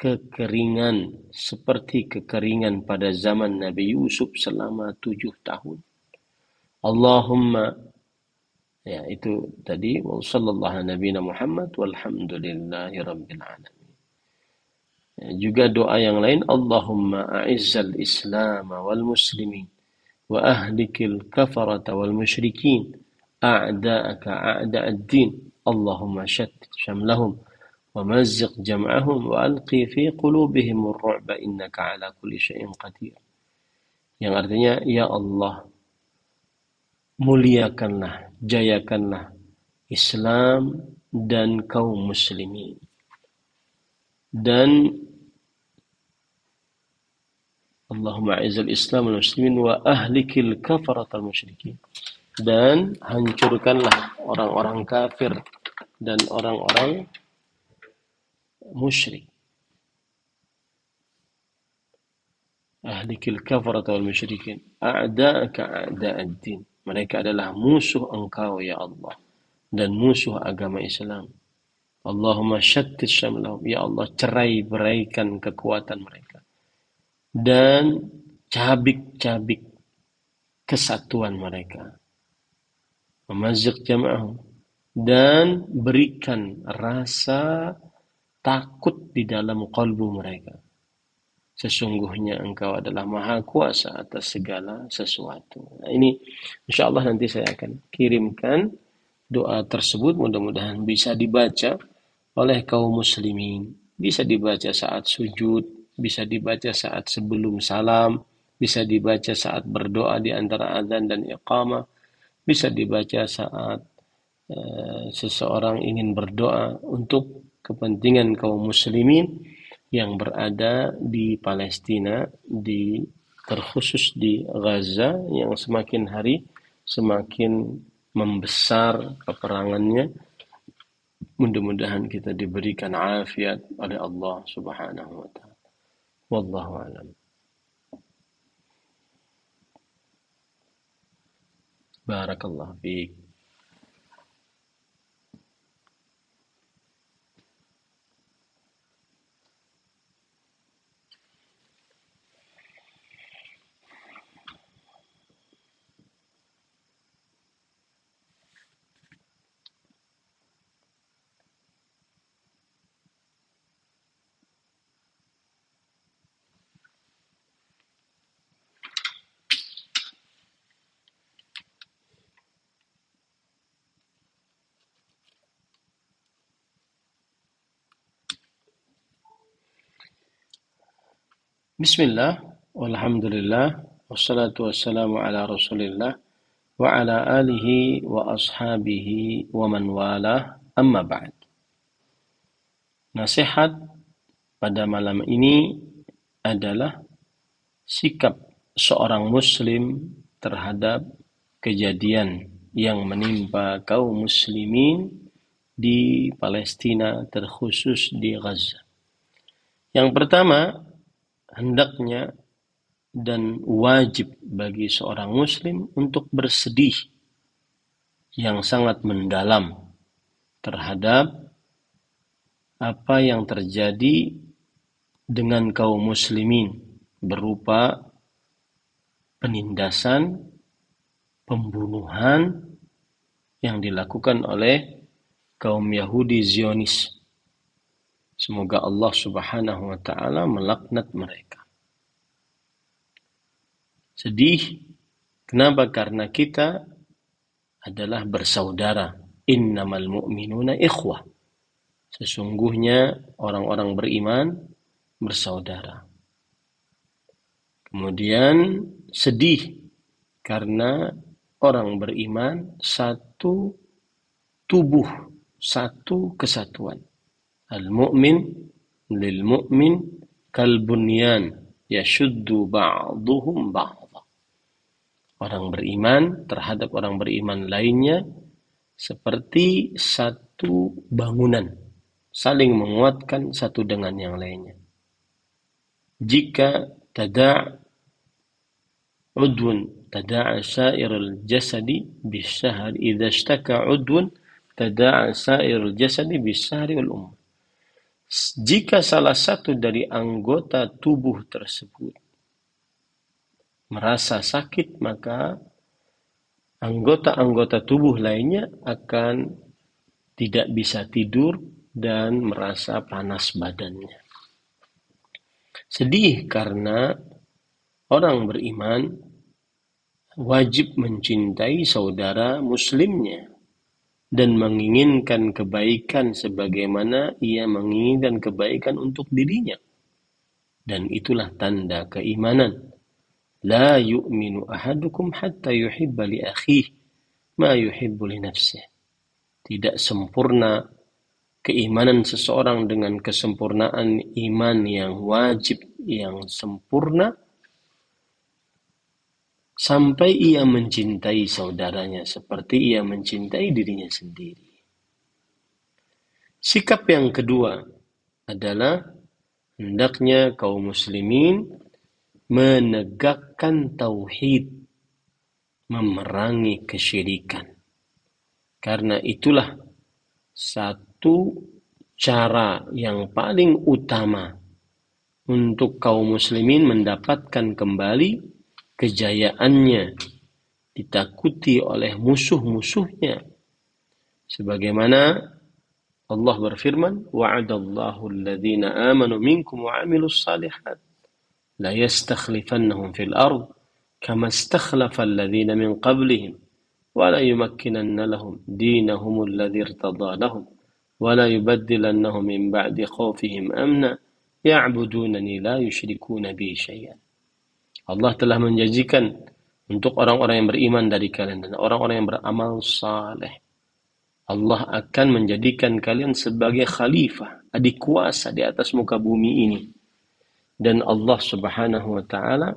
kekeringan seperti kekeringan pada zaman Nabi Yusuf selama 7 tahun. Allahumma, ya itu tadi, wa sallallahu nabiyana Muhammad walhamdulillahi rabbil alamin. Juga doa yang lain, Allahumma a'izzal islam wal muslimin wa ahlikil kafarata wal musyrikin a'da'aka a'da'ad din. Allahumma shattit shamlahum wa mazziq jam'ahum wa alqi fi qulubihim ar-ru'ba innaka ala kulli syai'in qadir. Yang artinya, ya Allah, muliakanlah, jayakanlah Islam dan kaum muslimin, dan Allahumma a'izzal Islam wal muslimin wa ahlikil kafarat al musyrikin, dan hancurkanlah orang-orang kafir dan orang-orang musyrik. Ahlikil kafarat wal musyrikin a'da'aka a'da'ad-din. Mereka adalah musuh engkau ya Allah dan musuh agama Islam. Allahumma syattit syamlahum, ya Allah cerai-beraikan kekuatan mereka dan cabik-cabik kesatuan mereka. Memazziq jama'ahum, dan berikan rasa takut di dalam kalbu mereka. Sesungguhnya engkau adalah maha kuasa atas segala sesuatu. Nah, ini insyaallah nanti saya akan kirimkan doa tersebut, mudah-mudahan bisa dibaca oleh kaum muslimin. Bisa dibaca saat sujud, bisa dibaca saat sebelum salam, bisa dibaca saat berdoa di antara azan dan iqamah, bisa dibaca saat seseorang ingin berdoa untuk kepentingan kaum muslimin yang berada di Palestina, terkhusus di Gaza yang semakin hari semakin membesar peperangannya. Mudah-mudahan kita diberikan afiat oleh Allah Subhanahu wa taala. Wallahu a'lam. Barakallahu fiik. Bismillah, walhamdulillah, wassalatu wassalamu ala rasulillah, wa ala alihi wa ashabihi wa man walah, amma ba'd. Nasihat pada malam ini adalah sikap seorang muslim terhadap kejadian yang menimpa kaum muslimin di Palestina, terkhusus di Gaza. Yang pertama, hendaknya dan wajib bagi seorang muslim untuk bersedih yang sangat mendalam terhadap apa yang terjadi dengan kaum muslimin berupa penindasan, pembunuhan yang dilakukan oleh kaum Yahudi Zionis. Semoga Allah Subhanahu wa taala melaknat mereka. Sedih, kenapa? Karena kita adalah bersaudara. Innamal mu'minuna ikhwah. Sesungguhnya orang-orang beriman bersaudara. Kemudian sedih karena orang beriman satu tubuh, satu kesatuan. Al-mu'min lil-mu'min kal-bunyan yashuddu ba'duhum ba'dha. Orang beriman terhadap orang beriman lainnya seperti satu bangunan, saling menguatkan satu dengan yang lainnya. Jika tada'a sa'irul jasadi bisyahri, idza ishtaka 'udwun tada'a sa'irul jasadi bisyahri wal umma. Jika salah satu dari anggota tubuh tersebut merasa sakit, maka anggota-anggota tubuh lainnya akan tidak bisa tidur dan merasa panas badannya. Sedih karena orang beriman wajib mencintai saudara muslimnya dan menginginkan kebaikan sebagaimana ia menginginkan kebaikan untuk dirinya. Dan itulah tanda keimanan. La yu'minu ahadukum hatta yuhibba li akhihi ma yuhibbu li nafsihi. Tidak sempurna keimanan seseorang dengan kesempurnaan iman yang wajib, yang sempurna, sampai ia mencintai saudaranya seperti ia mencintai dirinya sendiri. Sikap yang kedua adalah hendaknya kaum muslimin menegakkan tauhid, memerangi kesyirikan. Karena itulah satu cara yang paling utama untuk kaum muslimin mendapatkan kembali kejayaannya, ditakuti oleh musuh-musuhnya. Sebagaimana Allah berfirman, wa'adallahu alladhina amanu minkum wa 'amilus shalihat la yastakhlifannahum fil ard kama istakhlafa alladhina min qablihim wa la yumakkinanna lahum dinahum alladhi irtada lahum wa la yubaddilannahum min ba'di khawfihim amna ya'budunani la yushrikuna bi syai'an. Allah telah menjanjikan untuk orang-orang yang beriman dari kalian dan orang-orang yang beramal saleh, Allah akan menjadikan kalian sebagai khalifah, adik kuasa di atas muka bumi ini. Dan Allah Subhanahu wa taala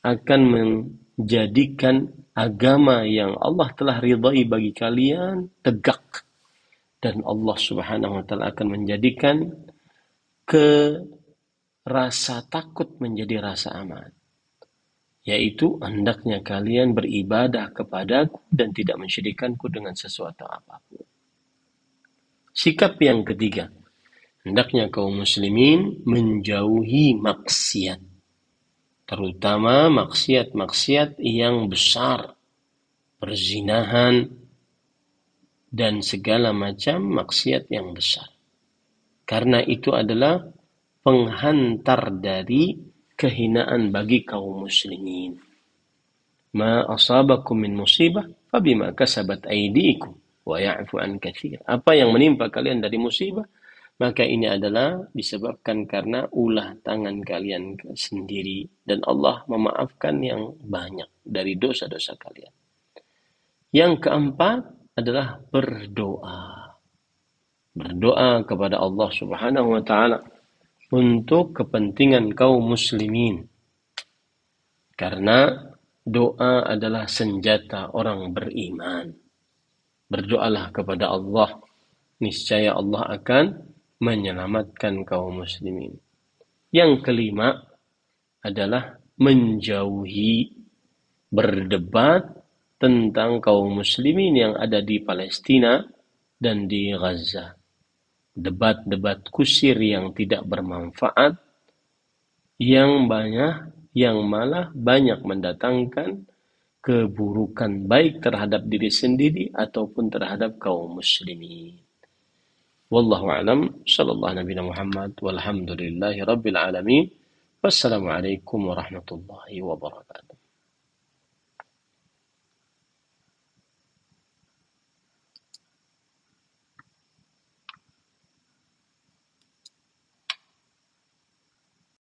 akan menjadikan agama yang Allah telah ridai bagi kalian tegak. Dan Allah Subhanahu wa taala akan menjadikan rasa takut menjadi rasa aman. Yaitu hendaknya kalian beribadah kepadaku dan tidak mensyirikanku dengan sesuatu apapun. Sikap yang ketiga, hendaknya kaum muslimin menjauhi maksiat, terutama maksiat-maksiat yang besar, perzinahan, dan segala macam maksiat yang besar. Karena itu adalah penghantar dari kehinaan bagi kaum muslimin. Ma asabakum min musibah fabima kasabat aydikum wa ya'fu an katsir. Apa yang menimpa kalian dari musibah, maka ini adalah disebabkan karena ulah tangan kalian sendiri, dan Allah memaafkan yang banyak dari dosa-dosa kalian. Yang keempat adalah berdoa. Berdoa kepada Allah Subhanahu wa taala untuk kepentingan kaum muslimin. Karena doa adalah senjata orang beriman. Berdoalah kepada Allah, niscaya Allah akan menyelamatkan kaum muslimin. Yang kelima adalah menjauhi berdebat tentang kaum muslimin yang ada di Palestina dan di Gaza. Debat-debat kusir yang tidak bermanfaat, yang malah banyak mendatangkan keburukan baik terhadap diri sendiri ataupun terhadap kaum muslimin. Wallahu a'lam, sallallahu nabi Muhammad walhamdulillahi rabbil alamin. Wassalamualaikum warahmatullahi wabarakatuh.